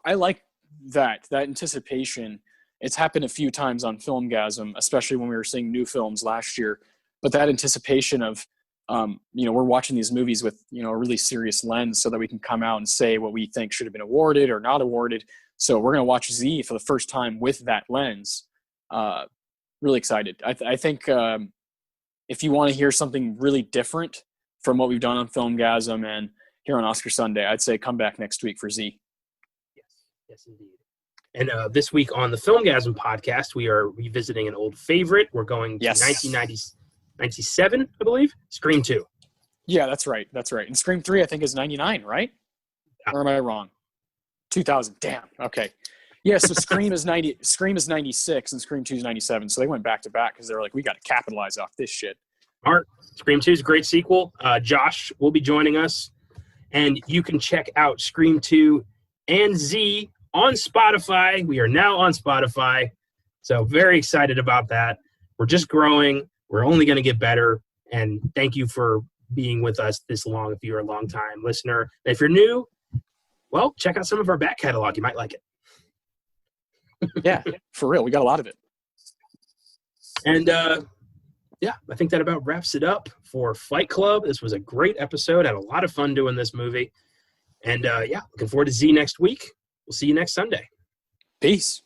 Speaker 1: I like that anticipation. It's happened a few times on Filmgazm, especially when we were seeing new films last year. But that anticipation of, we're watching these movies with a really serious lens, so that we can come out and say what we think should have been awarded or not awarded. So we're gonna watch Z for the first time with that lens. Really excited. I think if you want to hear something really different from what we've done on Filmgazm and here on Oscar Sunday, I'd say come back next week for Z.
Speaker 2: Yes, indeed. And this week on the Filmgazm podcast, we are revisiting an old favorite. We're going to 1997, I believe, Scream 2.
Speaker 1: Yeah, that's right. And Scream 3, I think, is 99, right? Or am I wrong? 2000. Damn. Okay. Yeah, so Scream is 96 and Scream 2 is 97. So they went back to back because they were like, we got to capitalize off this shit.
Speaker 2: Art, Scream 2 is a great sequel. Josh will be joining us. And you can check out Scream 2 and Z on Spotify. We are now on Spotify. So very excited about that. We're just growing. We're only going to get better. And thank you for being with us this long if you're a long-time listener. And if you're new, well, check out some of our back catalog. You might like it.
Speaker 1: Yeah, for real. We got a lot of it.
Speaker 2: And I think that about wraps it up for Fight Club. This was a great episode. Had a lot of fun doing this movie. And looking forward to Z next week. We'll see you next Sunday.
Speaker 1: Peace.